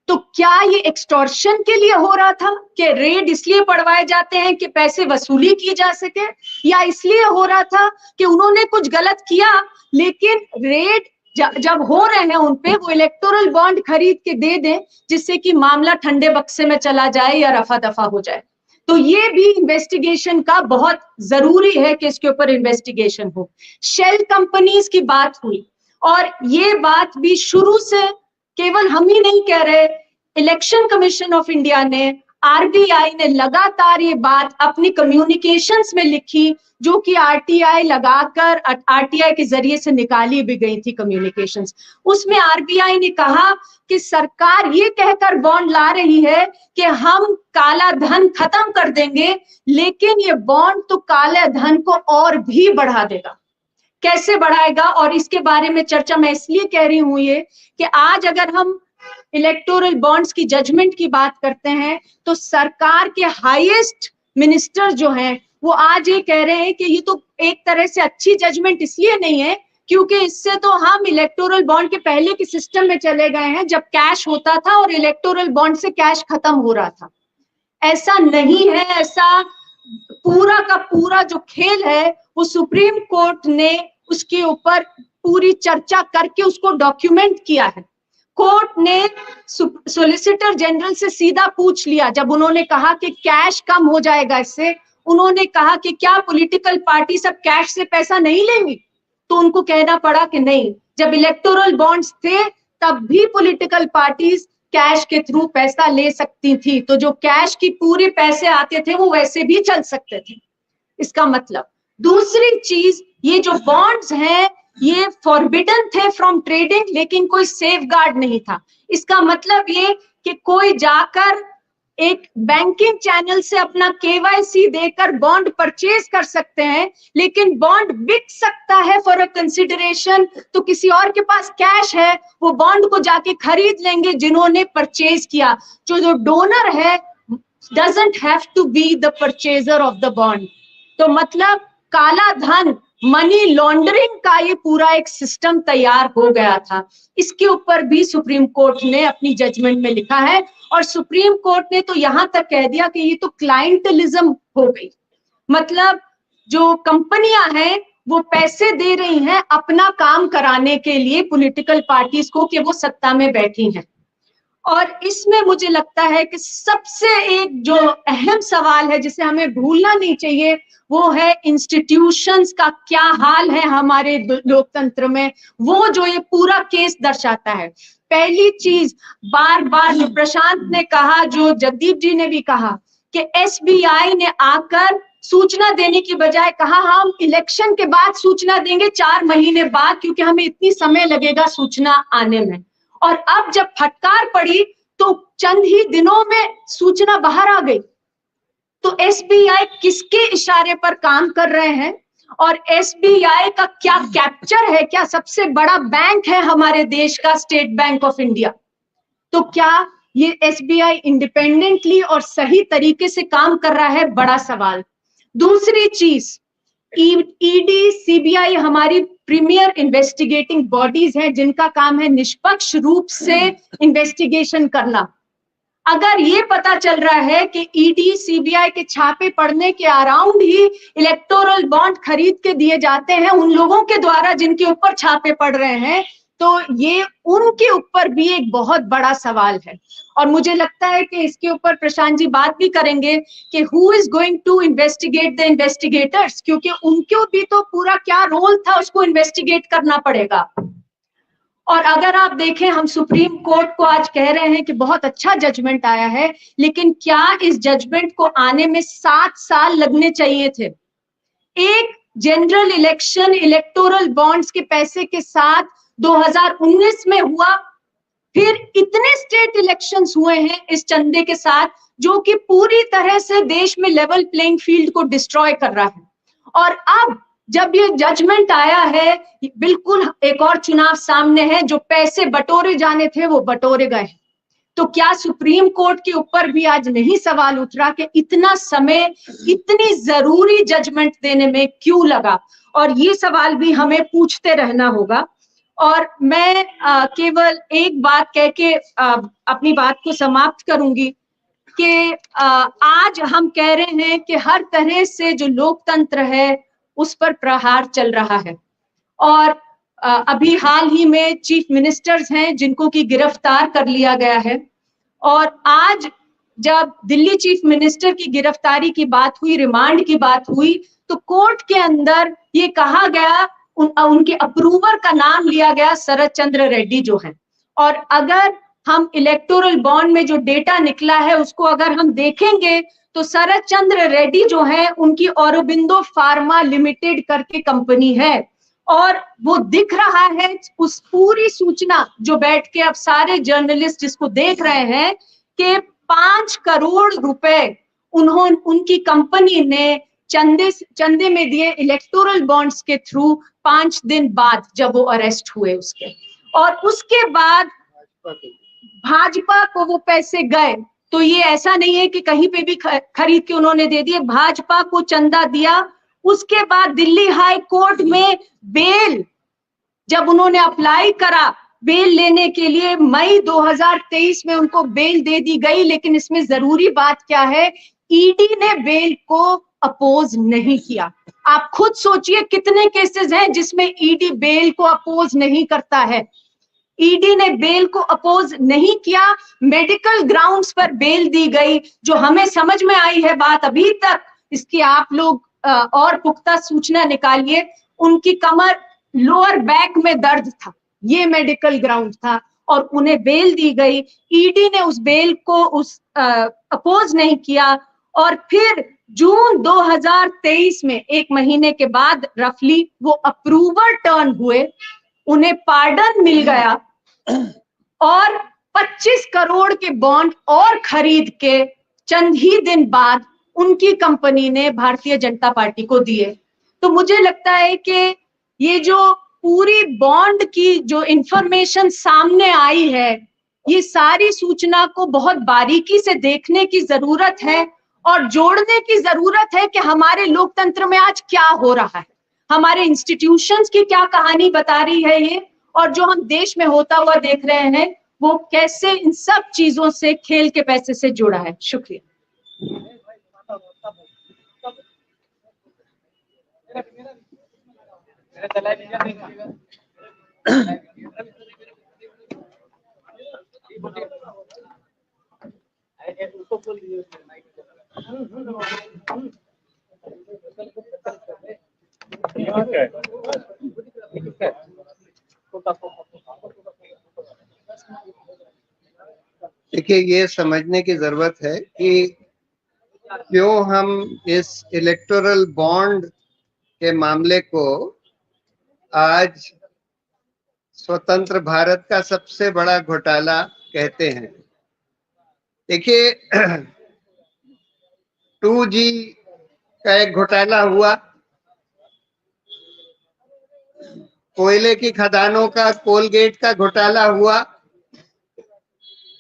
तो क्या ये एक्सटॉर्शन के लिए हो रहा था कि रेड इसलिए पड़वाए जाते हैं कि पैसे वसूली की जा सके, या इसलिए हो रहा था कि उन्होंने कुछ गलत किया लेकिन रेड जब हो रहे हैं उनपे वो इलेक्टोरल बॉन्ड खरीद के दे दें जिससे कि मामला ठंडे बक्से में चला जाए या रफा दफा हो जाए? तो ये भी इन्वेस्टिगेशन का बहुत जरूरी है कि इसके ऊपर इन्वेस्टिगेशन हो। शेल कंपनीज की बात हुई, और ये बात भी शुरू से केवल हम ही नहीं कह रहे, इलेक्शन कमीशन ऑफ इंडिया ने, आरबीआई ने लगातार ये बात अपनी कम्युनिकेशंस में लिखी, जो कि आरटीआई लगाकर आरटीआई के जरिए से निकाली भी गई थी कम्युनिकेशंस। उसमें आरबीआई ने कहा कि सरकार ये कहकर बॉन्ड ला रही है कि हम काला धन खत्म कर देंगे, लेकिन ये बॉन्ड तो काले धन को और भी बढ़ा देगा। कैसे बढ़ाएगा? और इसके बारे में चर्चा मैं इसलिए कह रही हूं ये कि आज अगर हम इलेक्टोरल बॉन्ड्स की जजमेंट की बात करते हैं तो सरकार के हाईएस्ट मिनिस्टर जो हैं वो आज ये कह रहे हैं कि ये तो एक तरह से अच्छी जजमेंट इसलिए नहीं है क्योंकि इससे तो हम इलेक्टोरल बॉन्ड के पहले के सिस्टम में चले गए हैं जब कैश होता था और इलेक्टोरल बॉन्ड से कैश खत्म हो रहा था। ऐसा नहीं है, ऐसा पूरा का पूरा जो खेल है वो सुप्रीम कोर्ट ने उसके ऊपर पूरी चर्चा करके उसको डॉक्यूमेंट किया है। कोर्ट ने सॉलिसिटर जनरल से सीधा पूछ लिया जब उन्होंने कहा कि कैश कम हो जाएगा इससे, उन्होंने कहा कि क्या पॉलिटिकल पार्टी सब कैश से पैसा नहीं लेंगी? तो उनको कहना पड़ा कि नहीं, जब इलेक्टोरल बॉन्ड्स थे तब भी पॉलिटिकल पार्टीज कैश के थ्रू पैसा ले सकती थी, तो जो कैश की पूरे पैसे आते थे वो वैसे भी चल सकते थे। इसका मतलब दूसरी चीज, ये जो बॉन्ड्स हैं ये फॉरबिडन थे फ्रॉम ट्रेडिंग, लेकिन कोई सेफगार्ड नहीं था। इसका मतलब ये कि कोई जाकर एक बैंकिंग चैनल से अपना केवाईसी देकर बॉन्ड परचेज कर सकते हैं, लेकिन बॉन्ड बिक सकता है फॉर अ कंसिडरेशन, तो किसी और के पास कैश है वो बॉन्ड को जाके खरीद लेंगे जिन्होंने परचेज किया। जो डोनर है doesn't have to be the purchaser of the bond. तो मतलब काला धन, मनी लॉन्ड्रिंग का ये पूरा एक सिस्टम तैयार हो गया था। इसके ऊपर भी सुप्रीम कोर्ट ने अपनी जजमेंट में लिखा है, और सुप्रीम कोर्ट ने तो यहां तक कह दिया कि ये तो क्लाइंटलिज्म हो गई। मतलब जो कंपनियां हैं वो पैसे दे रही हैं अपना काम कराने के लिए पॉलिटिकल पार्टीज को कि वो सत्ता में बैठी हैं। और इसमें मुझे लगता है कि सबसे एक जो अहम सवाल है जिसे हमें भूलना नहीं चाहिए वो है इंस्टीट्यूशंस का क्या हाल है हमारे लोकतंत्र में, वो जो ये पूरा केस दर्शाता है। पहली चीज, बार बार जो प्रशांत ने कहा, जो जगदीप जी ने भी कहा कि एसबीआई ने आकर सूचना देने की बजाय कहा हम इलेक्शन के बाद सूचना देंगे 4 महीने बाद, क्योंकि हमें इतनी समय लगेगा सूचना आने में। और अब जब फटकार पड़ी तो चंद ही दिनों में सूचना बाहर आ गई। तो एसबीआई किसके इशारे पर काम कर रहे हैं, और एसबीआई का क्या कैप्चर है? क्या सबसे बड़ा बैंक है हमारे देश का स्टेट बैंक ऑफ इंडिया, तो क्या ये एसबीआई इंडिपेंडेंटली और सही तरीके से काम कर रहा है? बड़ा सवाल। दूसरी चीज, ईडी, सीबीआई हमारी प्रीमियर इन्वेस्टिगेटिंग बॉडीज हैं जिनका काम है निष्पक्ष रूप से इन्वेस्टिगेशन करना। अगर ये पता चल रहा है कि ईडी, सीबीआई के छापे पड़ने के अराउंड ही इलेक्टोरल बॉन्ड खरीद के दिए जाते हैं उन लोगों के द्वारा जिनके ऊपर छापे पड़ रहे हैं, तो ये उनके ऊपर भी एक बहुत बड़ा सवाल है। और मुझे लगता है कि इसके ऊपर प्रशांत जी बात भी करेंगे कि who is going to investigate the investigators, क्योंकि उनको भी तो पूरा क्या रोल था उसको इन्वेस्टिगेट करना पड़ेगा। और अगर आप देखें, हम सुप्रीम कोर्ट को आज कह रहे हैं कि बहुत अच्छा जजमेंट आया है, लेकिन क्या इस जजमेंट को आने में 7 साल लगने चाहिए थे? एक जनरल इलेक्शन इलेक्टोरल बॉन्ड्स के पैसे के साथ 2019 में हुआ, फिर इतने स्टेट इलेक्शंस हुए हैं इस चंदे के साथ, जो कि पूरी तरह से देश में लेवल प्लेइंग फील्ड को डिस्ट्रॉय कर रहा है। और अब जब ये जजमेंट आया है, बिल्कुल एक और चुनाव सामने है, जो पैसे बटोरे जाने थे वो बटोरे गए। तो क्या सुप्रीम कोर्ट के ऊपर भी आज नहीं सवाल उठ रहा कि इतना समय इतनी जरूरी जजमेंट देने में क्यों लगा? और ये सवाल भी हमें पूछते रहना होगा। और मैं केवल एक बात कह के अपनी बात को समाप्त करूंगी कि आज हम कह रहे हैं कि हर तरह से जो लोकतंत्र है उस पर प्रहार चल रहा है। और अभी हाल ही में चीफ मिनिस्टर्स हैं जिनको की गिरफ्तार कर लिया गया है। और आज जब दिल्ली चीफ मिनिस्टर की गिरफ्तारी की बात हुई, रिमांड की बात हुई, तो कोर्ट के अंदर ये कहा गया, उनके अप्रूवर का नाम लिया गया शरद चंद्र रेड्डी जो है। और अगर हम इलेक्टोरल बॉन्ड में जो डेटा निकला है उसको अगर हम देखेंगे तो शरद चंद्र रेड्डी जो है उनकी औरोबिंदो फार्मा लिमिटेड करके कंपनी है। और वो दिख रहा है उस पूरी सूचना जो बैठ के अब सारे जर्नलिस्ट जिसको देख रहे हैं कि 5 करोड़ रुपए उनकी कंपनी ने चंदे में दिए इलेक्टोरल बॉन्ड्स के थ्रू 5 दिन बाद जब वो अरेस्ट हुए उसके। और उसके बाद भाजपा को वो पैसे गए। तो ये ऐसा नहीं है कि कहीं पे भी खरीद के उन्होंने दे दिए, भाजपा को चंदा दिया। उसके बाद दिल्ली हाई कोर्ट में बेल जब उन्होंने अप्लाई करा बेल लेने के लिए, मई 2023 में उनको बेल दे दी गई। लेकिन इसमें जरूरी बात क्या है, ईडी ने बेल को अपोज नहीं किया। आप खुद सोचिए कितने केसेस हैं जिसमें ईडी बेल को अपोज नहीं करता है। ईडी ने बेल को अपोज नहीं किया, मेडिकल ग्राउंड्स पर बेल दी गई। जो हमें समझ में आई है बात अभी तक, इसकी आप लोग और पुख्ता सूचना निकालिए, उनकी कमर लोअर बैक में दर्द था, ये मेडिकल ग्राउंड था और उन्हें बेल दी गई। ईडी ने उस बेल को अपोज नहीं किया। और फिर जून 2023 में 1 महीने के बाद रफली वो अप्रूवर टर्न हुए, उन्हें पार्डन मिल गया और 25 करोड़ के बॉन्ड और खरीद के चंद ही दिन बाद उनकी कंपनी ने भारतीय जनता पार्टी को दिए। तो मुझे लगता है कि ये जो पूरी बॉन्ड की जो इंफॉर्मेशन सामने आई है, ये सारी सूचना को बहुत बारीकी से देखने की जरूरत है और जोड़ने की जरूरत है कि हमारे लोकतंत्र में आज क्या हो रहा है, हमारे इंस्टीट्यूशंस की क्या कहानी बता रही है ये, और जो हम देश में होता हुआ देख रहे हैं वो कैसे इन सब चीजों से, खेल के पैसे से जुड़ा है। शुक्रिया। देखिए, ये समझने की जरूरत है कि क्यों हम इस इलेक्टोरल बॉन्ड के मामले को आज स्वतंत्र भारत का सबसे बड़ा घोटाला कहते हैं। देखिए, 2G का एक घोटाला हुआ, कोयले की खदानों का, कोलगेट का घोटाला हुआ।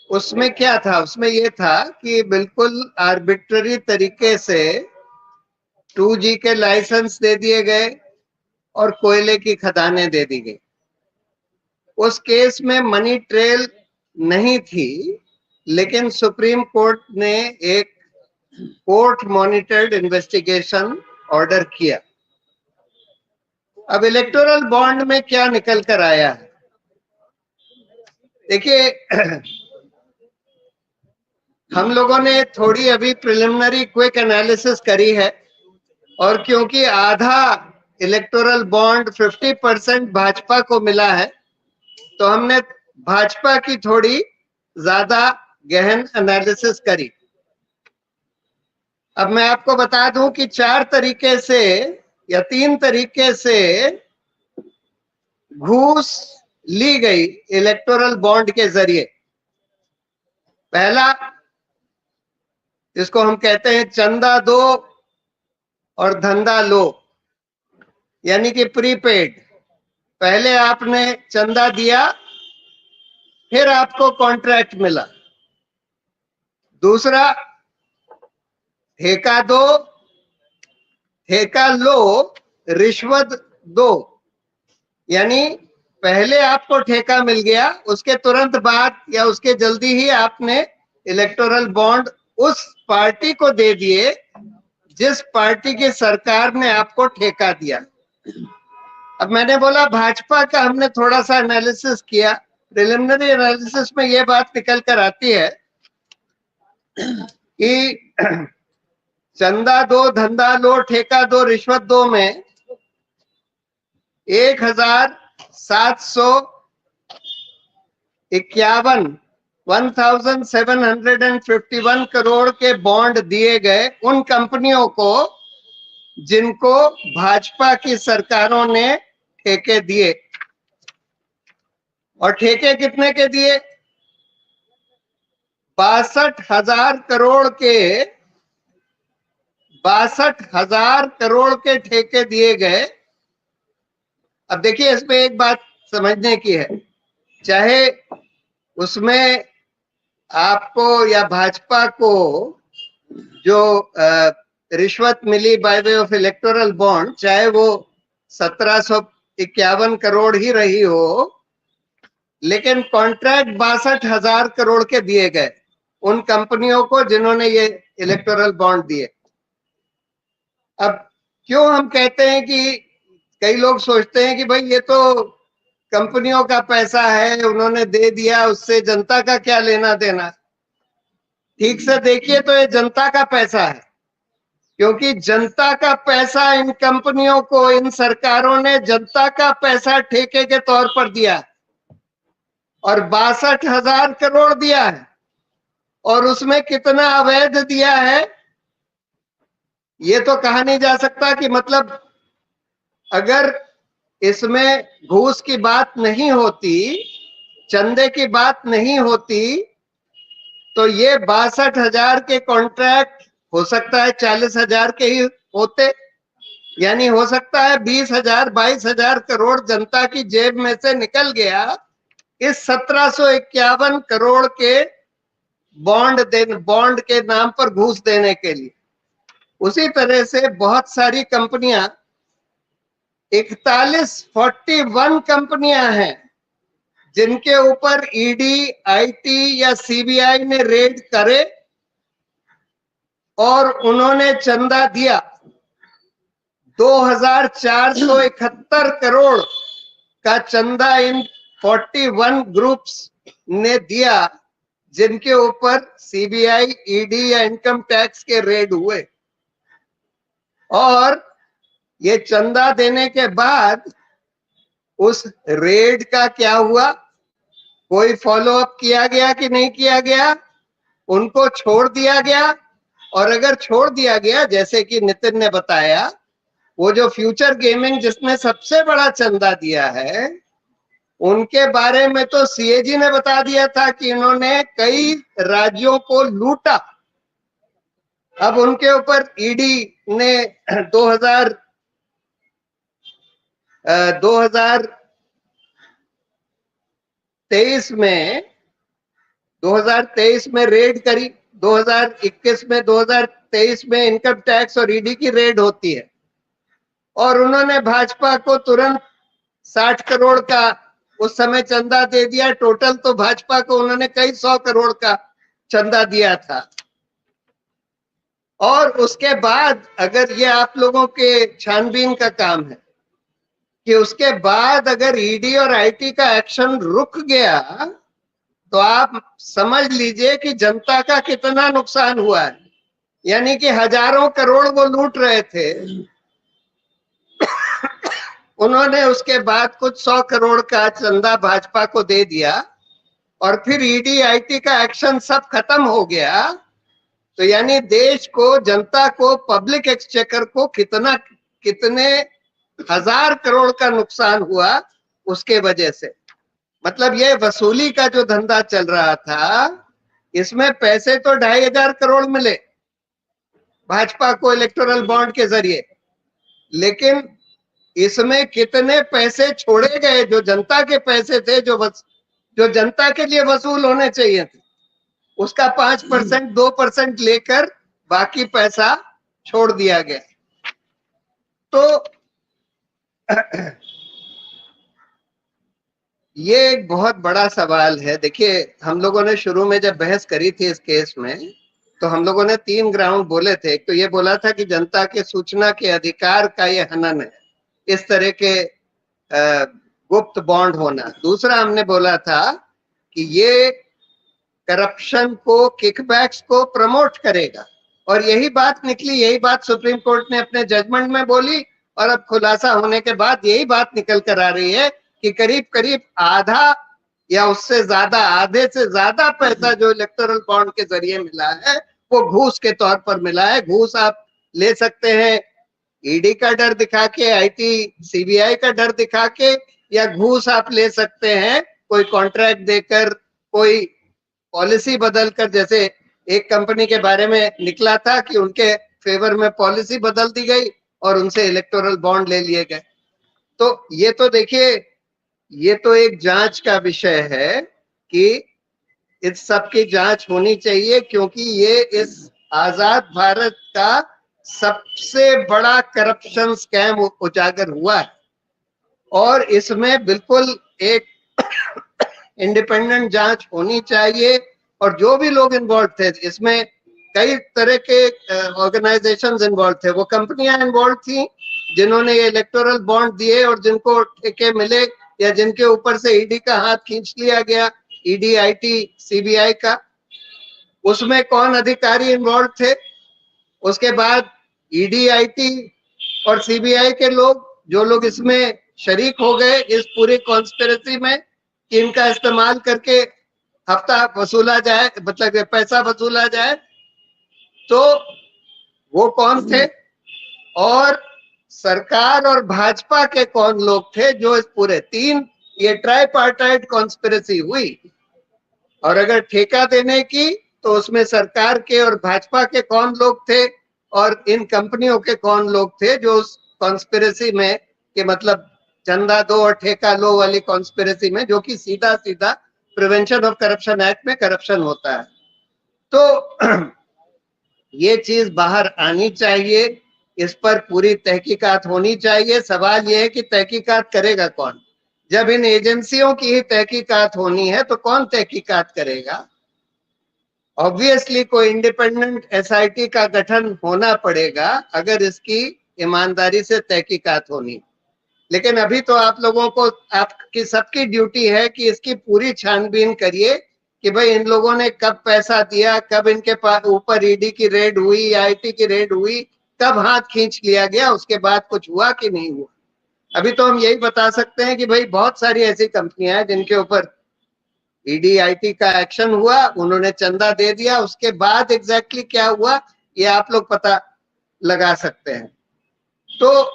उसमें क्या था? उसमें ये था कि बिल्कुल आर्बिट्ररी तरीके से 2G के लाइसेंस दे दिए गए और कोयले की खदानें दे दी गई। उस केस में मनी ट्रेल नहीं थी, लेकिन सुप्रीम कोर्ट ने एक कोर्ट मॉनिटर्ड इन्वेस्टिगेशन ऑर्डर किया। अब इलेक्टोरल बॉन्ड में क्या निकल कर आया है? देखिए, हम लोगों ने थोड़ी अभी प्रिलिमिनरी क्विक एनालिसिस करी है, और क्योंकि आधा इलेक्टोरल बॉन्ड 50% भाजपा को मिला है, तो हमने भाजपा की थोड़ी ज्यादा गहन एनालिसिस करी। अब मैं आपको बता दूं कि 4 तरीके से या 3 तरीके से घूस ली गई इलेक्टोरल बॉन्ड के जरिए। पहला, जिसको हम कहते हैं चंदा दो और धंधा लो, यानी कि प्रीपेड। पहले आपने चंदा दिया, फिर आपको कॉन्ट्रैक्ट मिला। दूसरा, ठेका दो, ठेका लो, रिश्वत दो, यानी पहले आपको ठेका मिल गया, उसके तुरंत बाद या उसके जल्दी ही आपने इलेक्टोरल बॉन्ड उस पार्टी को दे दिए जिस पार्टी की सरकार ने आपको ठेका दिया। अब मैंने बोला भाजपा का हमने थोड़ा सा एनालिसिस किया। प्रिलिमिनरी एनालिसिस में यह बात निकल कर आती है कि चंदा दो, धंधा लो, ठेका दो, रिश्वत दो में 1751 करोड़ के बॉन्ड दिए गए उन कंपनियों को जिनको भाजपा की सरकारों ने ठेके दिए। और ठेके कितने के दिए? 62,000 करोड़ के ठेके दिए गए। अब देखिए, इसमें एक बात समझने की है, चाहे उसमें आपको या भाजपा को जो रिश्वत मिली by way of electoral bond, चाहे वो 1751 करोड़ ही रही हो, लेकिन कॉन्ट्रैक्ट 62,000 करोड़ के दिए गए उन कंपनियों को जिन्होंने ये इलेक्टोरल बॉन्ड दिए। अब क्यों हम कहते हैं कि कई लोग सोचते हैं कि भाई ये तो कंपनियों का पैसा है, उन्होंने दे दिया, उससे जनता का क्या लेना देना। ठीक से देखिए तो ये जनता का पैसा है, क्योंकि जनता का पैसा इन कंपनियों को इन सरकारों ने जनता का पैसा ठेके के तौर पर दिया और 62,000 करोड़ दिया है। और उसमें कितना अवैध दिया है ये तो कहा नहीं जा सकता कि मतलब अगर इसमें घूस की बात नहीं होती, चंदे की बात नहीं होती, तो ये 62,000 के कॉन्ट्रैक्ट हो सकता है 40,000 के ही होते, यानी हो सकता है 20,000 22,000 करोड़ जनता की जेब में से निकल गया इस 1751 करोड़ के बॉन्ड के नाम पर घूस देने के लिए। उसी तरह से बहुत सारी कंपनियां, 41 कंपनियां हैं जिनके ऊपर ईडी, आईटी या सीबीआई ने रेड करे और उन्होंने चंदा दिया। 2,471 करोड़ का चंदा इन 41 ग्रुप्स ने दिया जिनके ऊपर सीबीआई, ईडी या इनकम टैक्स के रेड हुए। और ये चंदा देने के बाद उस रेड का क्या हुआ, कोई फॉलो अप किया गया कि नहीं किया गया? उनको छोड़ दिया गया। और अगर छोड़ दिया गया, जैसे कि नितिन ने बताया, वो जो फ्यूचर गेमिंग जिसने सबसे बड़ा चंदा दिया है, उनके बारे में तो सीएजी ने बता दिया था कि इन्होंने कई राज्यों को लूटा। अब उनके ऊपर ईडी ने 2023 में रेड करी। 2021 में, 2023 में इनकम टैक्स और ईडी की रेड होती है और उन्होंने भाजपा को तुरंत 60 करोड़ का उस समय चंदा दे दिया। टोटल तो भाजपा को उन्होंने कई 100 करोड़ का चंदा दिया था। और उसके बाद अगर ये आप लोगों के छानबीन का काम है कि उसके बाद अगर ईडी और आईटी का एक्शन रुक गया, तो आप समझ लीजिए कि जनता का कितना नुकसान हुआ है। यानी कि हजारों करोड़ वो लूट रहे थे, उन्होंने उसके बाद कुछ 100 करोड़ का चंदा भाजपा को दे दिया और फिर ईडी आईटी का एक्शन सब खत्म हो गया। तो यानी देश को, जनता को, पब्लिक एक्सचेकर को कितने हजार करोड़ का नुकसान हुआ उसके वजह से। मतलब ये वसूली का जो धंधा चल रहा था, इसमें पैसे तो 2500 करोड़ मिले भाजपा को इलेक्टोरल बॉन्ड के जरिए, लेकिन इसमें कितने पैसे छोड़े गए जो जनता के पैसे थे, जो जनता के लिए वसूल होने चाहिए थे, उसका 5% 2% लेकर बाकी पैसा छोड़ दिया गया। तो ये एक बहुत बड़ा सवाल है। देखिए, हम लोगों ने शुरू में जब बहस करी थी इस केस में, तो हम लोगों ने 3 ग्राउंड बोले थे। एक तो ये बोला था कि जनता के सूचना के अधिकार का ये हनन है, इस तरह के गुप्त बॉन्ड होना। दूसरा हमने बोला था कि ये करप्शन को, किकबैक्स को प्रमोट करेगा, और यही बात निकली, यही बात सुप्रीम कोर्ट ने अपने जजमेंट में बोली, और अब खुलासा होने के बाद यही बात निकल कर आ रही है कि करीब करीब आधा या उससे ज्यादा, आधे से ज्यादा पैसा जो इलेक्टोरल बॉन्ड के जरिए मिला है वो घूस के तौर पर मिला है। घूस आप ले सकते हैं ईडी का डर दिखा के, आईटी सीबीआई का डर दिखा के, या घूस आप ले सकते हैं कोई कॉन्ट्रैक्ट देकर, कोई पॉलिसी बदलकर। जैसे एक कंपनी के बारे में निकला था कि उनके फेवर में पॉलिसी बदल दी गई और उनसे इलेक्टोरल बॉन्ड ले लिए गए। तो ये तो देखिए, ये तो एक जांच का विषय है कि इस सब की जांच होनी चाहिए, क्योंकि ये इस आजाद भारत का सबसे बड़ा करप्शन स्कैम उजागर हुआ है, और इसमें बिल्कुल एक इंडिपेंडेंट जांच होनी चाहिए। और जो भी लोग इन्वॉल्व थे इसमें, कई तरह के ऑर्गेनाइजेशंस इन्वॉल्व थे, वो कंपनियां इन्वॉल्व थी जिन्होंने ये इलेक्टोरल बॉन्ड दिए और जिनको ठेके मिले या जिनके ऊपर से ईडी का हाथ खींच लिया गया, ईडी आईटी सीबीआई का। उसमें कौन अधिकारी इन्वॉल्व थे, उसके बाद ईडी आईटी और सीबीआई के लोग, जो लोग इसमें शरीक हो गए इस पूरी कॉन्स्पिरेसी में कि इनका इस्तेमाल करके हफ्ता वसूला जाए, मतलब पैसा वसूला जाए, तो वो कौन थे, और सरकार और भाजपा के कौन लोग थे जो इस पूरे ये ट्राइपार्टाइट कॉन्स्पिरेसी हुई। और अगर ठेका देने की तो उसमें सरकार के और भाजपा के कौन लोग थे और इन कंपनियों के कौन लोग थे जो उस कॉन्स्पिरेसी में, कि मतलब चंदा दो और ठेका लो वाली कॉन्स्पिरेसी में, जो कि सीधा सीधा प्रिवेंशन ऑफ करप्शन एक्ट में करप्शन होता है। तो ये चीज बाहर आनी चाहिए, इस पर पूरी तहकीकात होनी चाहिए। सवाल ये है कि तहकीकात करेगा कौन? जब इन एजेंसियों की ही तहकीकात होनी है तो कौन तहकीकात करेगा? ऑब्वियसली कोई इंडिपेंडेंट एसआईटी का गठन होना पड़ेगा अगर इसकी ईमानदारी से तहकीकात होनी। लेकिन अभी तो आप लोगों को, आपकी सबकी ड्यूटी है कि इसकी पूरी छानबीन करिए कि भाई इन लोगों ने कब पैसा दिया, कब इनके ऊपर ईडी की रेड हुई, आईटी की रेड हुई, कब हाथ खींच लिया गया, उसके बाद कुछ हुआ कि नहीं हुआ। अभी तो हम यही बता सकते हैं कि भाई बहुत सारी ऐसी कंपनियां हैं जिनके ऊपर ईडी आईटी का एक्शन हुआ, उन्होंने चंदा दे दिया, उसके बाद एग्जैक्टली क्या हुआ ये आप लोग पता लगा सकते हैं। तो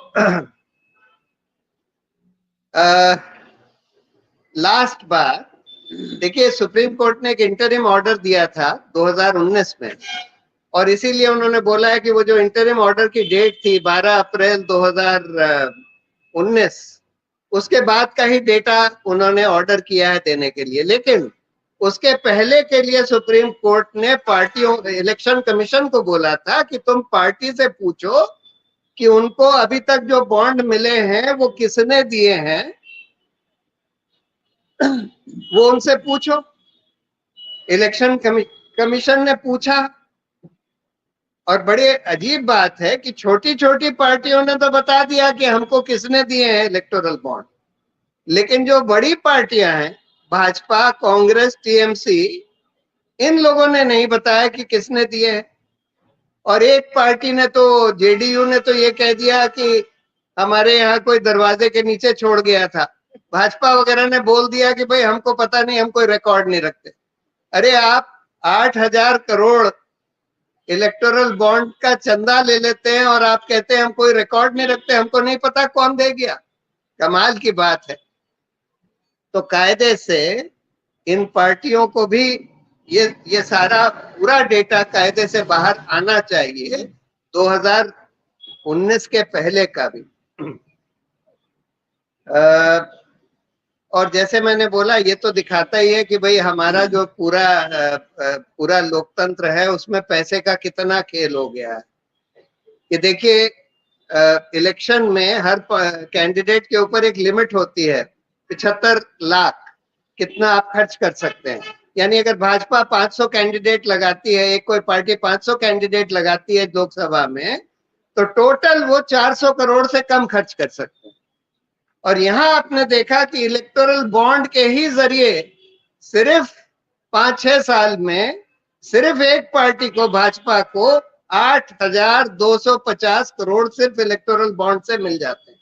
लास्ट बार देखिए, सुप्रीम कोर्ट ने एक इंटरिम ऑर्डर दिया था 2019 में, और इसीलिए उन्होंने बोला है कि वो जो इंटरिम ऑर्डर की डेट थी 12 अप्रैल 2019, उसके बाद का ही डेटा उन्होंने ऑर्डर किया है देने के लिए। लेकिन उसके पहले के लिए सुप्रीम कोर्ट ने पार्टियों, इलेक्शन कमीशन को बोला था कि तुम पार्टी से पूछो कि उनको अभी तक जो बॉन्ड मिले हैं वो किसने दिए हैं, वो उनसे पूछो। इलेक्शन कमीशन ने पूछा, और बड़े अजीब बात है कि छोटी छोटी पार्टियों ने तो बता दिया कि हमको किसने दिए हैं इलेक्टोरल बॉन्ड, लेकिन जो बड़ी पार्टियां हैं, भाजपा, कांग्रेस, टीएमसी, इन लोगों ने नहीं बताया कि किसने दिए हैं। और एक पार्टी ने तो, जेडीयू ने तो ये कह दिया कि हमारे यहाँ कोई दरवाजे के नीचे छोड़ गया था, भाजपा वगैरह ने बोल दिया कि भाई हमको पता नहीं, हम कोई रिकॉर्ड नहीं रखते। अरे आप 8,000 करोड़ इलेक्टोरल बॉन्ड का चंदा ले लेते हैं और आप कहते हैं हम कोई रिकॉर्ड नहीं रखते, हमको नहीं पता कौन दे गया। कमाल की बात है। तो कायदे से इन पार्टियों को भी ये सारा पूरा डेटा कायदे से बाहर आना चाहिए, 2019 के पहले का भी। और जैसे मैंने बोला, ये तो दिखाता ही है कि भाई हमारा जो पूरा लोकतंत्र है उसमें पैसे का कितना खेल हो गया है। ये देखिए, इलेक्शन में हर कैंडिडेट के ऊपर एक लिमिट होती है, 75 लाख कितना आप खर्च कर सकते हैं। यानी अगर भाजपा 500 कैंडिडेट लगाती है, एक कोई पार्टी 500 कैंडिडेट लगाती है लोकसभा में, तो टोटल वो 400 करोड़ से कम खर्च कर सकते हैं। और यहां आपने देखा कि इलेक्टोरल बॉन्ड के ही जरिए सिर्फ 5-6 साल में सिर्फ एक पार्टी को, भाजपा को 8,250 करोड़ सिर्फ इलेक्टोरल बॉन्ड से मिल जाते हैं।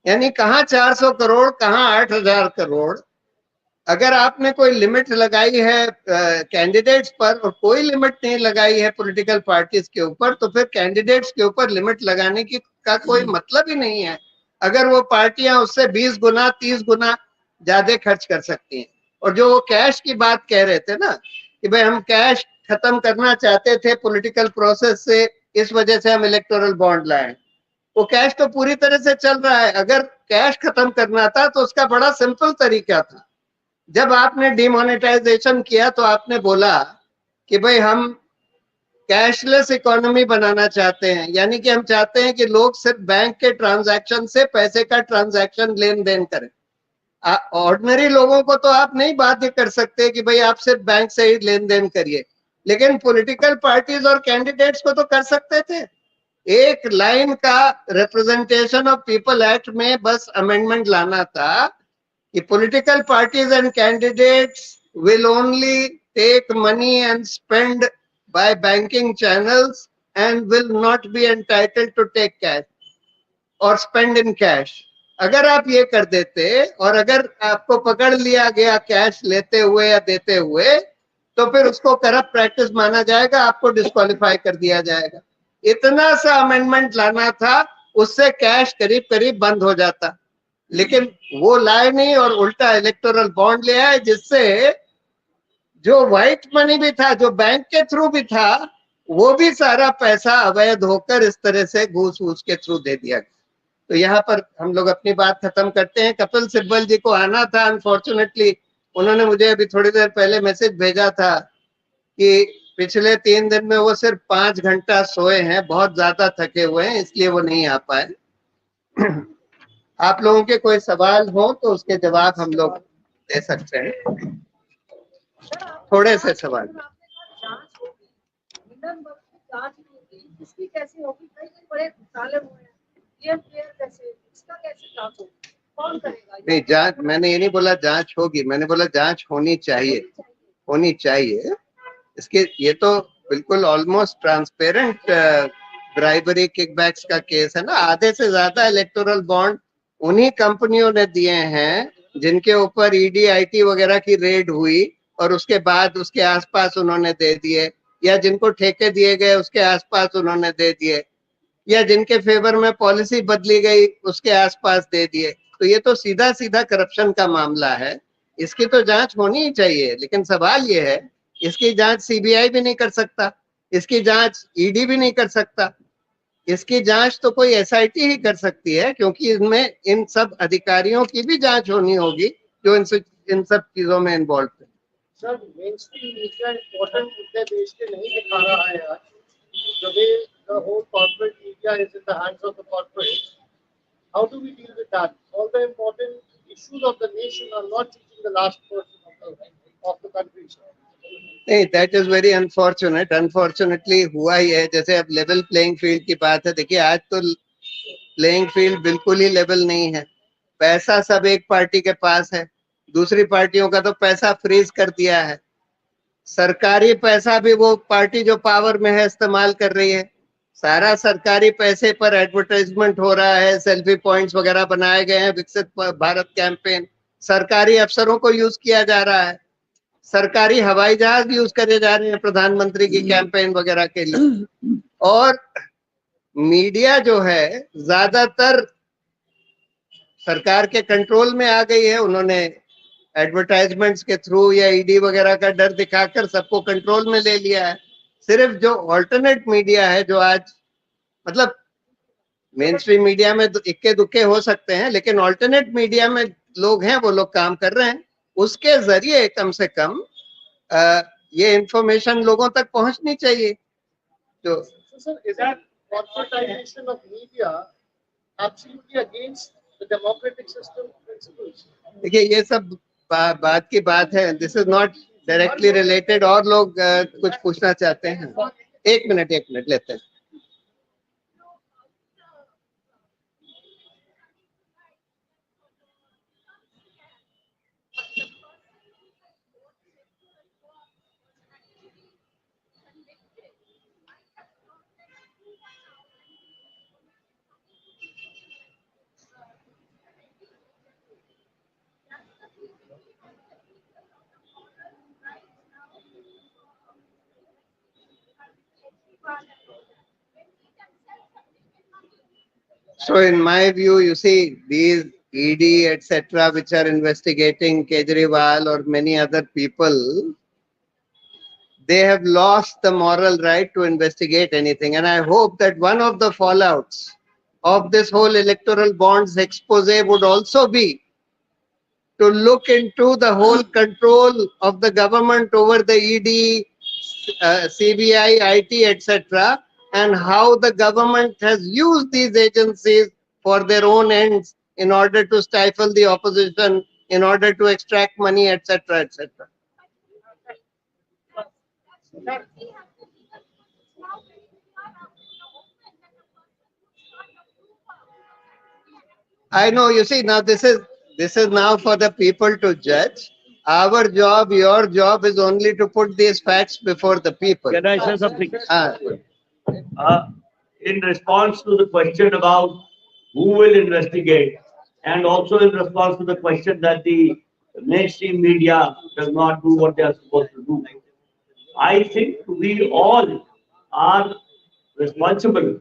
यानी कहां 400 करोड़, कहां 8,000 करोड़। अगर आपने कोई लिमिट लगाई है कैंडिडेट्स पर और कोई लिमिट नहीं लगाई है पॉलिटिकल पार्टीज के ऊपर, तो फिर कैंडिडेट्स के ऊपर लिमिट लगाने का कोई मतलब ही नहीं है। अगर वो पार्टियां उससे 20 गुना 30 गुना ज्यादा खर्च कर सकती हैं। और जो वो कैश की बात कह रहे थे ना कि भाई हम कैश खत्म करना चाहते थे पॉलिटिकल प्रोसेस से, इस वजह से हम इलेक्टोरल बॉन्ड लाए, वो कैश तो पूरी तरह से चल रहा है। अगर कैश खत्म करना था तो उसका बड़ा सिंपल तरीका था। जब आपने डिमोनेटाइजेशन किया तो आपने बोला कि भाई हम कैशलेस इकोनॉमी बनाना चाहते हैं, यानी कि हम चाहते हैं कि लोग सिर्फ बैंक के ट्रांजैक्शन से पैसे का ट्रांजैक्शन लेन देन करें। ऑर्डिनरी लोगों को तो आप नहीं बाध्य कर सकते कि भाई आप सिर्फ बैंक से ही लेन देन करिए, लेकिन पॉलिटिकल पार्टीज और कैंडिडेट्स को तो कर सकते थे। एक लाइन का रिप्रेजेंटेशन ऑफ पीपल एक्ट में बस अमेंडमेंट लाना था कि political parties and candidates will only take money and spend by banking channels and will not be entitled to take cash or spend in cash। अगर आप ये कर देते और अगर आपको पकड़ लिया गया कैश लेते हुए या देते हुए, तो फिर उसको करप्ट प्रैक्टिस माना जाएगा, आपको डिस्क्वालीफाई कर दिया जाएगा। इतना सा अमेंडमेंट लाना था, उससे कैश करीब करीब बंद हो जाता, लेकिन वो लाए नहीं और उल्टा इलेक्टोरल बॉन्ड ले आए, जिससे जो व्हाइट मनी भी था, जो बैंक के थ्रू भी था, वो भी सारा पैसा अवैध होकर इस तरह से घूस वूस के थ्रू दे दिया गया। तो यहाँ पर हम लोग अपनी बात खत्म करते हैं। कपिल सिब्बल जी को आना था, अनफॉर्चुनेटली उन्होंने मुझे अभी थोड़ी देर पहले मैसेज भेजा था कि पिछले 3 दिन में वो सिर्फ 5 घंटा सोए हैं, बहुत ज्यादा थके हुए हैं, इसलिए वो नहीं आ पाए। आप लोगों के कोई सवाल हो तो उसके जवाब हम लोग दे सकते हैं, थोड़े से सवाल। इसकी कैसे होगी? कई बड़े घोटाले हुए हैं, ये कैसे, इसका कैसे जांच होगी? कौन करेगा? नहीं, जांच मैंने ये नहीं बोला जांच होगी, मैंने बोला जांच होनी चाहिए, होनी चाहिए। इसके ये तो बिल्कुल ऑलमोस्ट ट्रांसपेरेंट ब्राइबरी किकबैक्स का केस है ना। आधे से ज्यादा इलेक्टोरल बॉन्ड उन्हीं कंपनियों ने दिए हैं जिनके ऊपर ईडी आईटी वगैरह की रेड हुई और उसके बाद उसके आसपास उन्होंने दे दिए, या जिनको ठेके दिए गए उसके आसपास उन्होंने दे दिए, या जिनके फेवर में पॉलिसी बदली गई उसके आसपास दे दिए। तो ये तो सीधा सीधा करप्शन का मामला है, इसकी तो जांच होनी ही चाहिए। लेकिन सवाल ये है, इसकी जांच सीबीआई भी नहीं कर सकता, इसकी जांच ईडी भी नहीं कर सकता, इसकी जांच तो कोई एसआईटी ही कर सकती है, क्योंकि इसमें इन सब अधिकारियों की भी जांच होनी होगी जो इन सब चीजों में इन्वॉल्व है। सर, मेनस्ट्रीम मीडिया इम्पोर्टेंट मुद्दे देश के नहीं दिखा रहा है आज। The way the whole corporate media is in the hands of the corporates, how do we deal with that? All the important issues of the nation are not reaching the last person of the country. नहीं, that is very unfortunate. Unfortunately हुआ ही है। जैसे अब level playing field की बात है, देखिए आज तो प्लेइंग फील्ड बिल्कुल ही लेवल नहीं है। पैसा सब एक पार्टी के पास है, दूसरी पार्टियों का तो पैसा फ्रीज कर दिया है। सरकारी पैसा भी वो पार्टी जो पावर में है इस्तेमाल कर रही है। सारा सरकारी पैसे पर एडवर्टाइजमेंट हो रहा है, सेल्फी पॉइंट्स वगैरह बनाए गए हैं, विकसित भारत कैंपेन सरकारी अफसरों को यूज किया जा रहा है, सरकारी हवाई जहाज यूज करे जा रहे हैं प्रधानमंत्री की कैंपेन वगैरह के लिए। और मीडिया जो है ज्यादातर सरकार के कंट्रोल में आ गई है। उन्होंने एडवर्टाइजमेंट्स के थ्रू या ईडी वगैरह का डर दिखाकर सबको कंट्रोल में ले लिया है। सिर्फ जो ऑल्टरनेट मीडिया है, जो आज मतलब मेन स्ट्रीम मीडिया में इक्के दुक्के हो सकते हैं, लेकिन ऑल्टरनेट मीडिया में लोग हैं, वो लोग काम कर रहे हैं, उसके जरिए कम से कम ये इंफॉर्मेशन लोगों तक पहुंचनी चाहिए। तो So, sir, is that corporatization of media absolutely against the democratic system principles? देखिए ये सब बात की बात है, this is not directly related. और लोग कुछ पूछना चाहते हैं? एक मिनट लेते हैं। So in my view, you see, these ED, etc., which are investigating Kejriwal or many other people, they have lost the moral right to investigate anything. And I hope that one of the fallouts of this whole electoral bonds expose would also be to look into the whole control of the government over the ED, CBI, IT, etc., and how the government has used these agencies for their own ends in order to stifle the opposition, in order to extract money, etc., etc. I know, you see, now this is now for the people to judge. Our job, your job is only to put these facts before the people. Can I say something? In response to the question about who will investigate, and also in response to the question that the mainstream media does not do what they are supposed to do, I think we all are responsible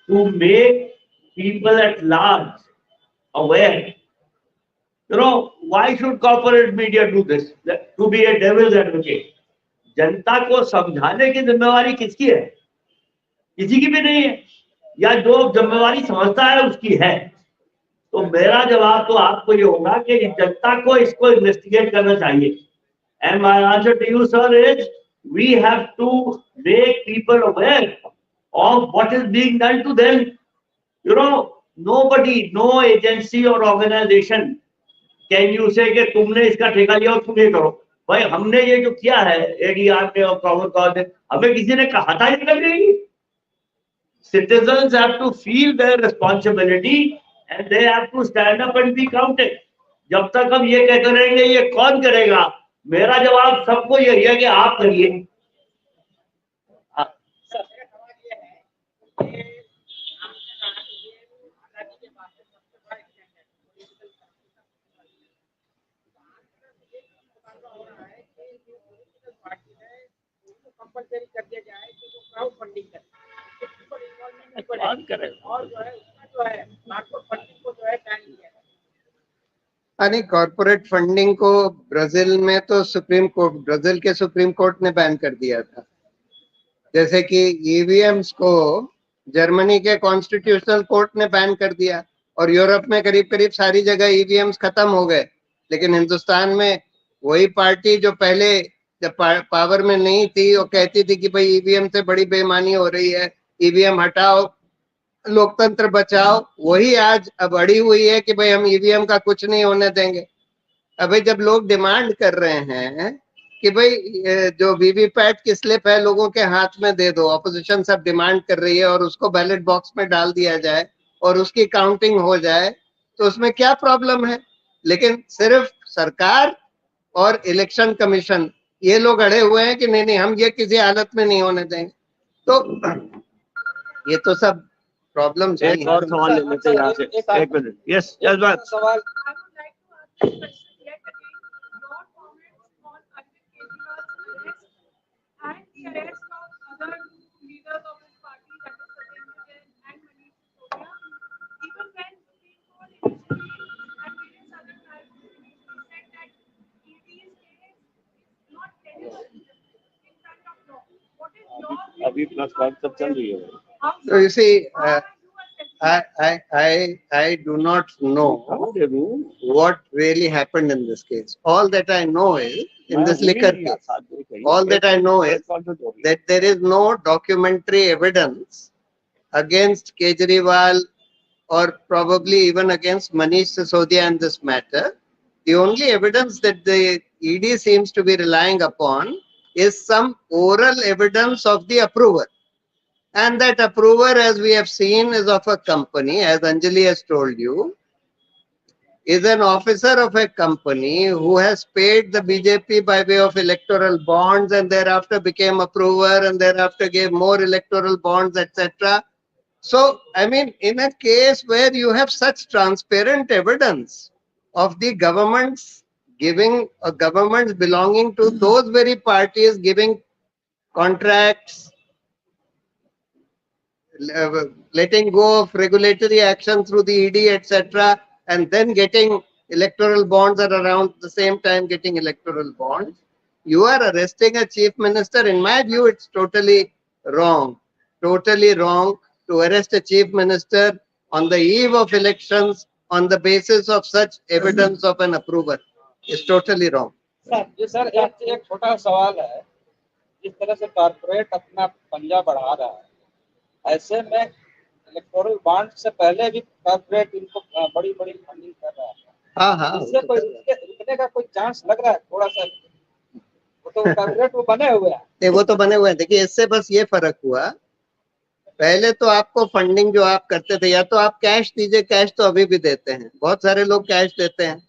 to make people at large aware. You know, why should corporate media do this? To be a devil's advocate. जनता को समझाने की जिम्मेवारी किसकी है? किसी की भी नहीं है, या जो जिम्मेवारी समझता है उसकी है। तो मेरा जवाब तो आपको ये होगा कि जनता को इसको इन्वेस्टिगेट करना चाहिए। And my answer to you, sir, is we have to make people aware of what is being done to them. You know, nobody, no agency or organization can you say कि तुमने इसका ठेका लिया और तुम ये करो। भाई हमने ये जो किया है ADR ने और कॉमन कॉज ने, हमें किसी ने कहा था ये करेगी? Citizens have to feel their responsibility and they have to stand up and be counted. जब तक हम ये कहते रहेंगे ये कौन करेगा, मेरा जवाब सबको यही है कि आप करिए। कंपलसरी कर दिया जाए कि वो क्राउड फंडिंग करे, कौन करेगा? और जो है उसका जो है मार्केट फंडिंग को जो है बैन किया है। यानी कॉर्पोरेट फंडिंग को ब्राजील में तो ब्राजील के सुप्रीम कोर्ट ने बैन कर दिया था। जैसे कि ईवीएम्स को जर्मनी के कॉन्स्टिट्यूशनल कोर्ट ने बैन कर दिया, और यूरोप में करीब करीब सारी जगह ईवीएम्स खत्म हो गए। लेकिन हिंदुस्तान में वही पार्टी जो पहले जब पावर में नहीं थी, वो कहती थी कि भाई ईवीएम से बड़ी बेईमानी हो रही है, ईवीएम हटाओ, लोकतंत्र बचाओ, वही आज अब अड़ी हुई है कि भाई हम ईवीएम का कुछ नहीं होने देंगे। अभी जब लोग डिमांड कर रहे हैं कि भाई जो वीवीपैट की स्लिप है लोगों के हाथ में दे दो, ऑपोजिशन सब डिमांड कर रही है, और उसको बैलेट बॉक्स में डाल दिया जाए और उसकी काउंटिंग हो जाए, तो उसमें क्या प्रॉब्लम है? लेकिन सिर्फ सरकार और इलेक्शन कमीशन ये लोग अड़े हुए हैं कि नहीं हम ये किसी हालत में नहीं होने देंगे। तो ये तो सब प्रॉब्लम है। एक और सवाल ले लेते हैं यहाँ से, एक मिनट। यस यस बात। सवाल I would like to ask this question yet again. Your comments on Arvind Kejriwal's arrest and the arrest of other two leaders of his party, that is Satyendra Jain and Manish Sisodia. Even when Supreme Court initially and various other tribunals initially said that ED's case is not tenable in front of law. What is your अभी plus one सब चल रही है। how So you see, how are you assessing? I do not know what really happened in this case. All that I know is, in this liquor case, all that I know is that there is no documentary evidence against Kejriwal or probably even against Manish Sisodia in this matter. The only evidence that the ED seems to be relying upon is some oral evidence of the approver. And that approver, as we have seen, is of a company, as Anjali has told you, is an officer of a company who has paid the BJP by way of electoral bonds and thereafter became approver and thereafter gave more electoral bonds, etc. So, I mean, in a case where you have such transparent evidence of the governments giving, governments belonging to those very parties giving contracts, letting go of regulatory action through the ED, etc., and then getting electoral bonds at around the same time getting electoral bonds. You are arresting a chief minister. In my view, it's totally wrong to arrest a chief minister on the eve of elections on the basis of such evidence of an approver. It's totally wrong. Sir एक छोटा सवाल है, जिस तरह से corporate अपना पंजा बढ़ा रहा है, ऐसे में इलेक्टोरल बॉन्ड से पहले भी कॉर्पोरेट इनको बड़ी बड़ी फंडिंग कर रहा है। हाँ, इससे कोई रुकने का कोई चांस लग रहा है थोड़ा सा? वो तो कॉर्पोरेट वो बने हुए हैं। वो तो बने हुए हैं। देखिए, इससे बस ये फर्क हुआ, पहले तो आपको फंडिंग जो आप करते थे, या तो आप कैश दीजिए, कैश तो अभी भी देते हैं, बहुत सारे लोग कैश देते हैं,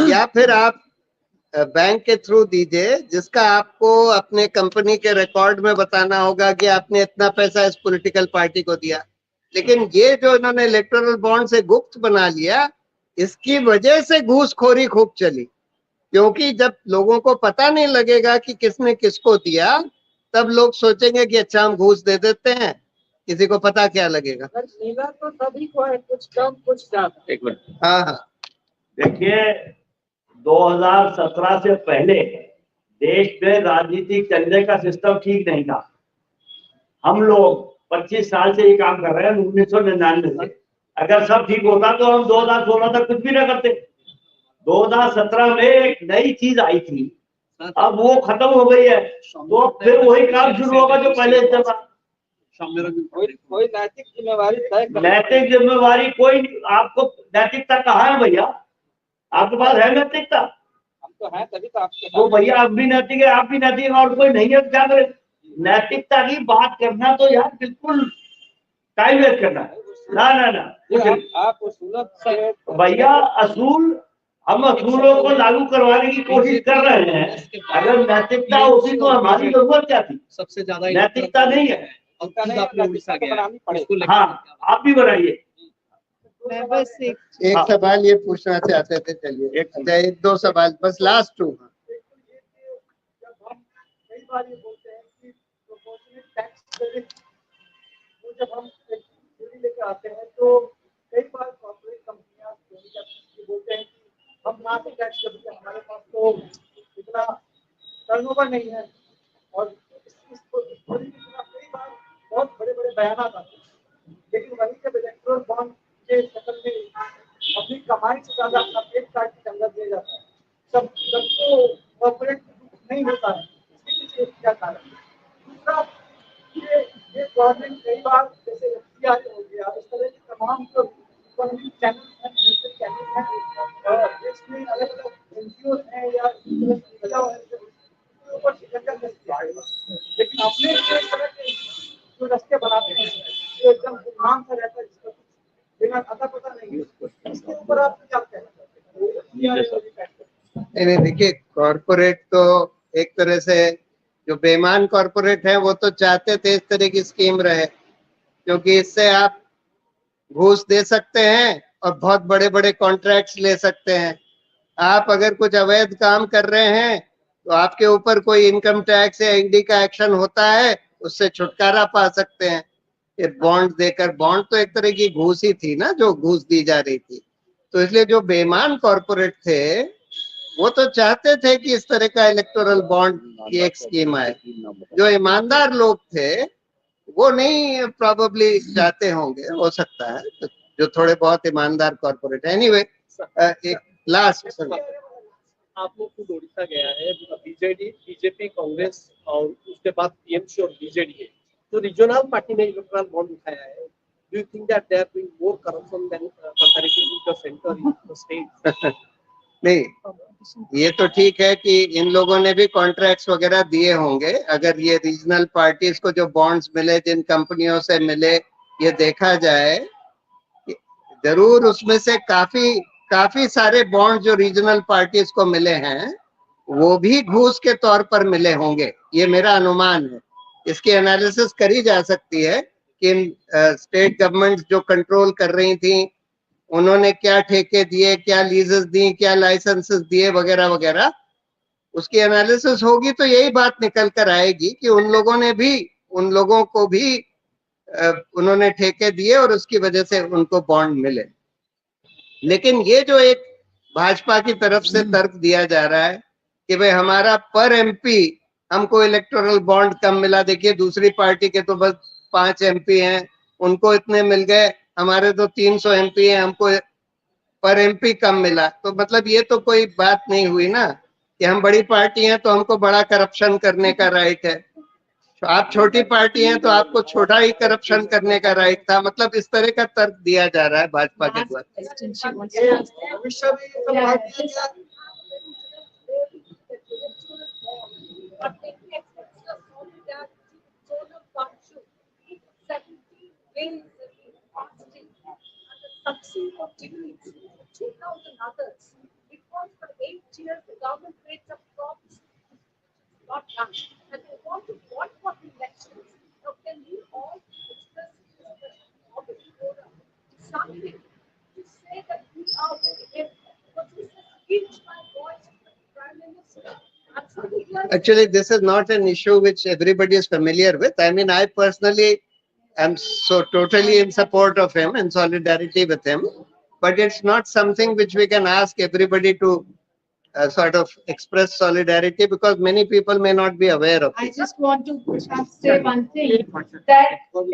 या फिर आप बैंक के थ्रू दीजिए, जिसका आपको अपने कंपनी के रिकॉर्ड में बताना होगा कि आपने इतना पैसा इस पॉलिटिकल पार्टी को दिया। लेकिन ये जो इन्होंने इलेक्टोरल बॉन्ड से गुप्त बना लिया, इसकी वजह से घूसखोरी खूब चली, क्योंकि जब लोगों को पता नहीं लगेगा कि किसने किसको दिया, तब लोग सोचेंगे कि अच्छा हम घूस दे देते हैं, किसी को पता क्या लगेगा। नीला तो सभी को है, कुछ कम कुछ ज्यादा। एक मिनट। हाँ, देखिए, 2017 से पहले देश में राजनीतिक चलने का सिस्टम ठीक नहीं था। हम लोग 25 साल से ये काम कर रहे हैं, 1999 से। अगर सब ठीक होता तो हम 2016 तक कुछ भी ना करते। 2017 में एक नई चीज आई थी, अब वो खत्म हो गई है, तो फिर वही काम शुरू होगा जो पहले चला। कोई नैतिक जिम्मेवारी तय कर, नैतिक जिम्मेवारी कोई, आपको नैतिकता कहाँ है भैया? आपके पास है नैतिकता? हम तो हैं, तभी तो आपके वो भैया आप भी नैतिक है, आप भी नैतिक है, और कोई नहीं है तो क्या करे? नैतिकता की बात करना तो यार बिल्कुल टाइम वेस्ट करना है। ना ना ना, आप उसूलत से भैया असूल, हम असूलों को लागू करवाने की कोशिश कर रहे हैं। अगर नैतिकता होती तो हमारी जरूरत क्या थी? सबसे ज्यादा नैतिकता नहीं है। बनानी पड़ेगी। हाँ, आप भी बनाइए। मैं बस एक सवाल ये पूछना चाहते थे, चलिए एक दो सवाल बस, लास्ट टू। जब हम कई बार ये बोलते हैं कि प्रोपोर्शनल टैक्स क्रेडिट, वो जब हम बिल लेके आते हैं तो कई बार कॉर्पोरेट कंपनियां बोलते हैं कि हम ना तो टैक्स करेंगे, हमारे पास तो इतना टर्नओवर नहीं है, और कई बार बहुत बड़े बड़े बयान आते हैं। लेकिन वही जब इलेक्टोरल बॉन्ड के शक्ल में अपनी कमाई से ज्यादा अपना पेट काट के अंदर दिया जाता है, सबको कॉर्पोरेट नहीं होता है, इसके पीछे क्या कारण है? दूसरा, ये गवर्नमेंट कई बार जैसे FCI हो गया, इस तरह के तमाम जो इकोनॉमिक चैनल हैं, न्यूज़ चैनल हैं, देश में अलग अलग NGOs हैं या ऊपर शिकंजा कसती है, लेकिन अपने इस तरह के जो रास्ते बनाते हैं जो एकदम गुमनाम सा रहता है, जिसका बिना अता पता नहीं है, इसके ऊपर आप क्या कहना चाहते हैं? नहीं, देखिए, कॉर्पोरेट तो एक तरह से जो बेईमान कॉरपोरेट हैं वो तो चाहते थे इस तरह की स्कीम रहे, क्योंकि इससे आप घूस दे सकते हैं और बहुत बड़े बड़े कॉन्ट्रैक्ट्स ले सकते हैं। आप अगर कुछ अवैध काम कर रहे हैं तो आपके ऊपर कोई इनकम टैक्स या ईडी का एक्शन होता है, उससे छुटकारा पा सकते हैं। ये बॉन्ड देकर, बॉन्ड तो एक तरह की घूस ही थी ना, जो घूस दी जा रही थी। तो इसलिए जो बेईमान कॉरपोरेट थे वो तो चाहते थे कि इस तरह का इलेक्टोरल बॉन्ड की एक स्कीम आए। जो ईमानदार लोग थे वो नहीं प्रोबेबली चाहते होंगे, हो सकता है, तो जो थोड़े बहुत ईमानदार कॉरपोरेट है। एनीवे, एक लास्ट, आपने खुद उड़ीसा गया है, बीजेपी कांग्रेस और उसके बाद टीएमसी और बीजेडी है, तो रीजनल पार्टी ने इलेक्टोरल बॉन्ड उठाया है। Do you think that they are doing more corruption than comparatively the centre in the state? नहीं, ये तो ठीक है कि इन लोगों ने भी कॉन्ट्रैक्ट्स वगैरह दिए होंगे। अगर ये रीजनल पार्टीज को जो बॉन्ड्स मिले, जिन कंपनियों से मिले, ये देखा जाए, जरूर उसमें से काफी सारे बॉन्ड जो रीजनल पार्टीज को मिले हैं वो भी घूस के तौर पर मिले होंगे, ये मेरा अनुमान है। इसकी एनालिसिस करी जा सकती है कि स्टेट गवर्नमेंट जो कंट्रोल कर रही थी उन्होंने क्या ठेके दिए, क्या लीजेस दी, क्या लाइसेंसेस दिए, वगैरह वगैरह। उसकी एनालिसिस होगी तो यही बात निकल कर आएगी कि उन लोगों को भी उन्होंने ठेके दिए और उसकी वजह से उनको बॉन्ड मिले। लेकिन ये जो एक भाजपा की तरफ से तर्क दिया जा रहा है कि भाई हमारा पर एमपी हमको इलेक्टोरल बॉन्ड कम मिला, देखिए दूसरी पार्टी के तो बस 5 एमपी हैं, उनको इतने मिल गए, हमारे तो 300 एमपी हैं, हमको पर एमपी कम मिला। तो मतलब ये तो कोई बात नहीं हुई ना कि हम बड़ी पार्टी हैं तो हमको बड़ा करप्शन करने का राइट है, तो आप छोटी पार्टी हैं तो आपको छोटा ही करप्शन करने का राइट था। मतलब इस तरह का तर्क दिया जा रहा है भाजपा के द्वारा। Not done. And they want to vote for the elections. Now, can we all express something to say that we are with him? But this is speech by voice of the Prime Minister. Actually, this is not an issue which everybody is familiar with. I mean, I personally am so totally in support of him, in solidarity with him. But it's not something which we can ask everybody to sort of express solidarity, because many people may not be aware of I it. just want to say one thing, that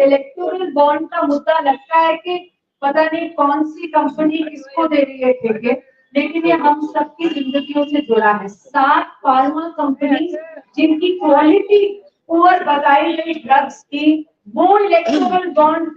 electoral bond का मुद्दा लगता है कि पता नहीं कौन सी company किसको दे रही है ठेके, लेकिन ये हम सबकी जिंदगियों से जुड़ा है। 7 फार्मा कंपनी जिनकी क्वालिटी पुअर बताई गई ड्रग्स की, वो इलेक्टोरल बॉन्ड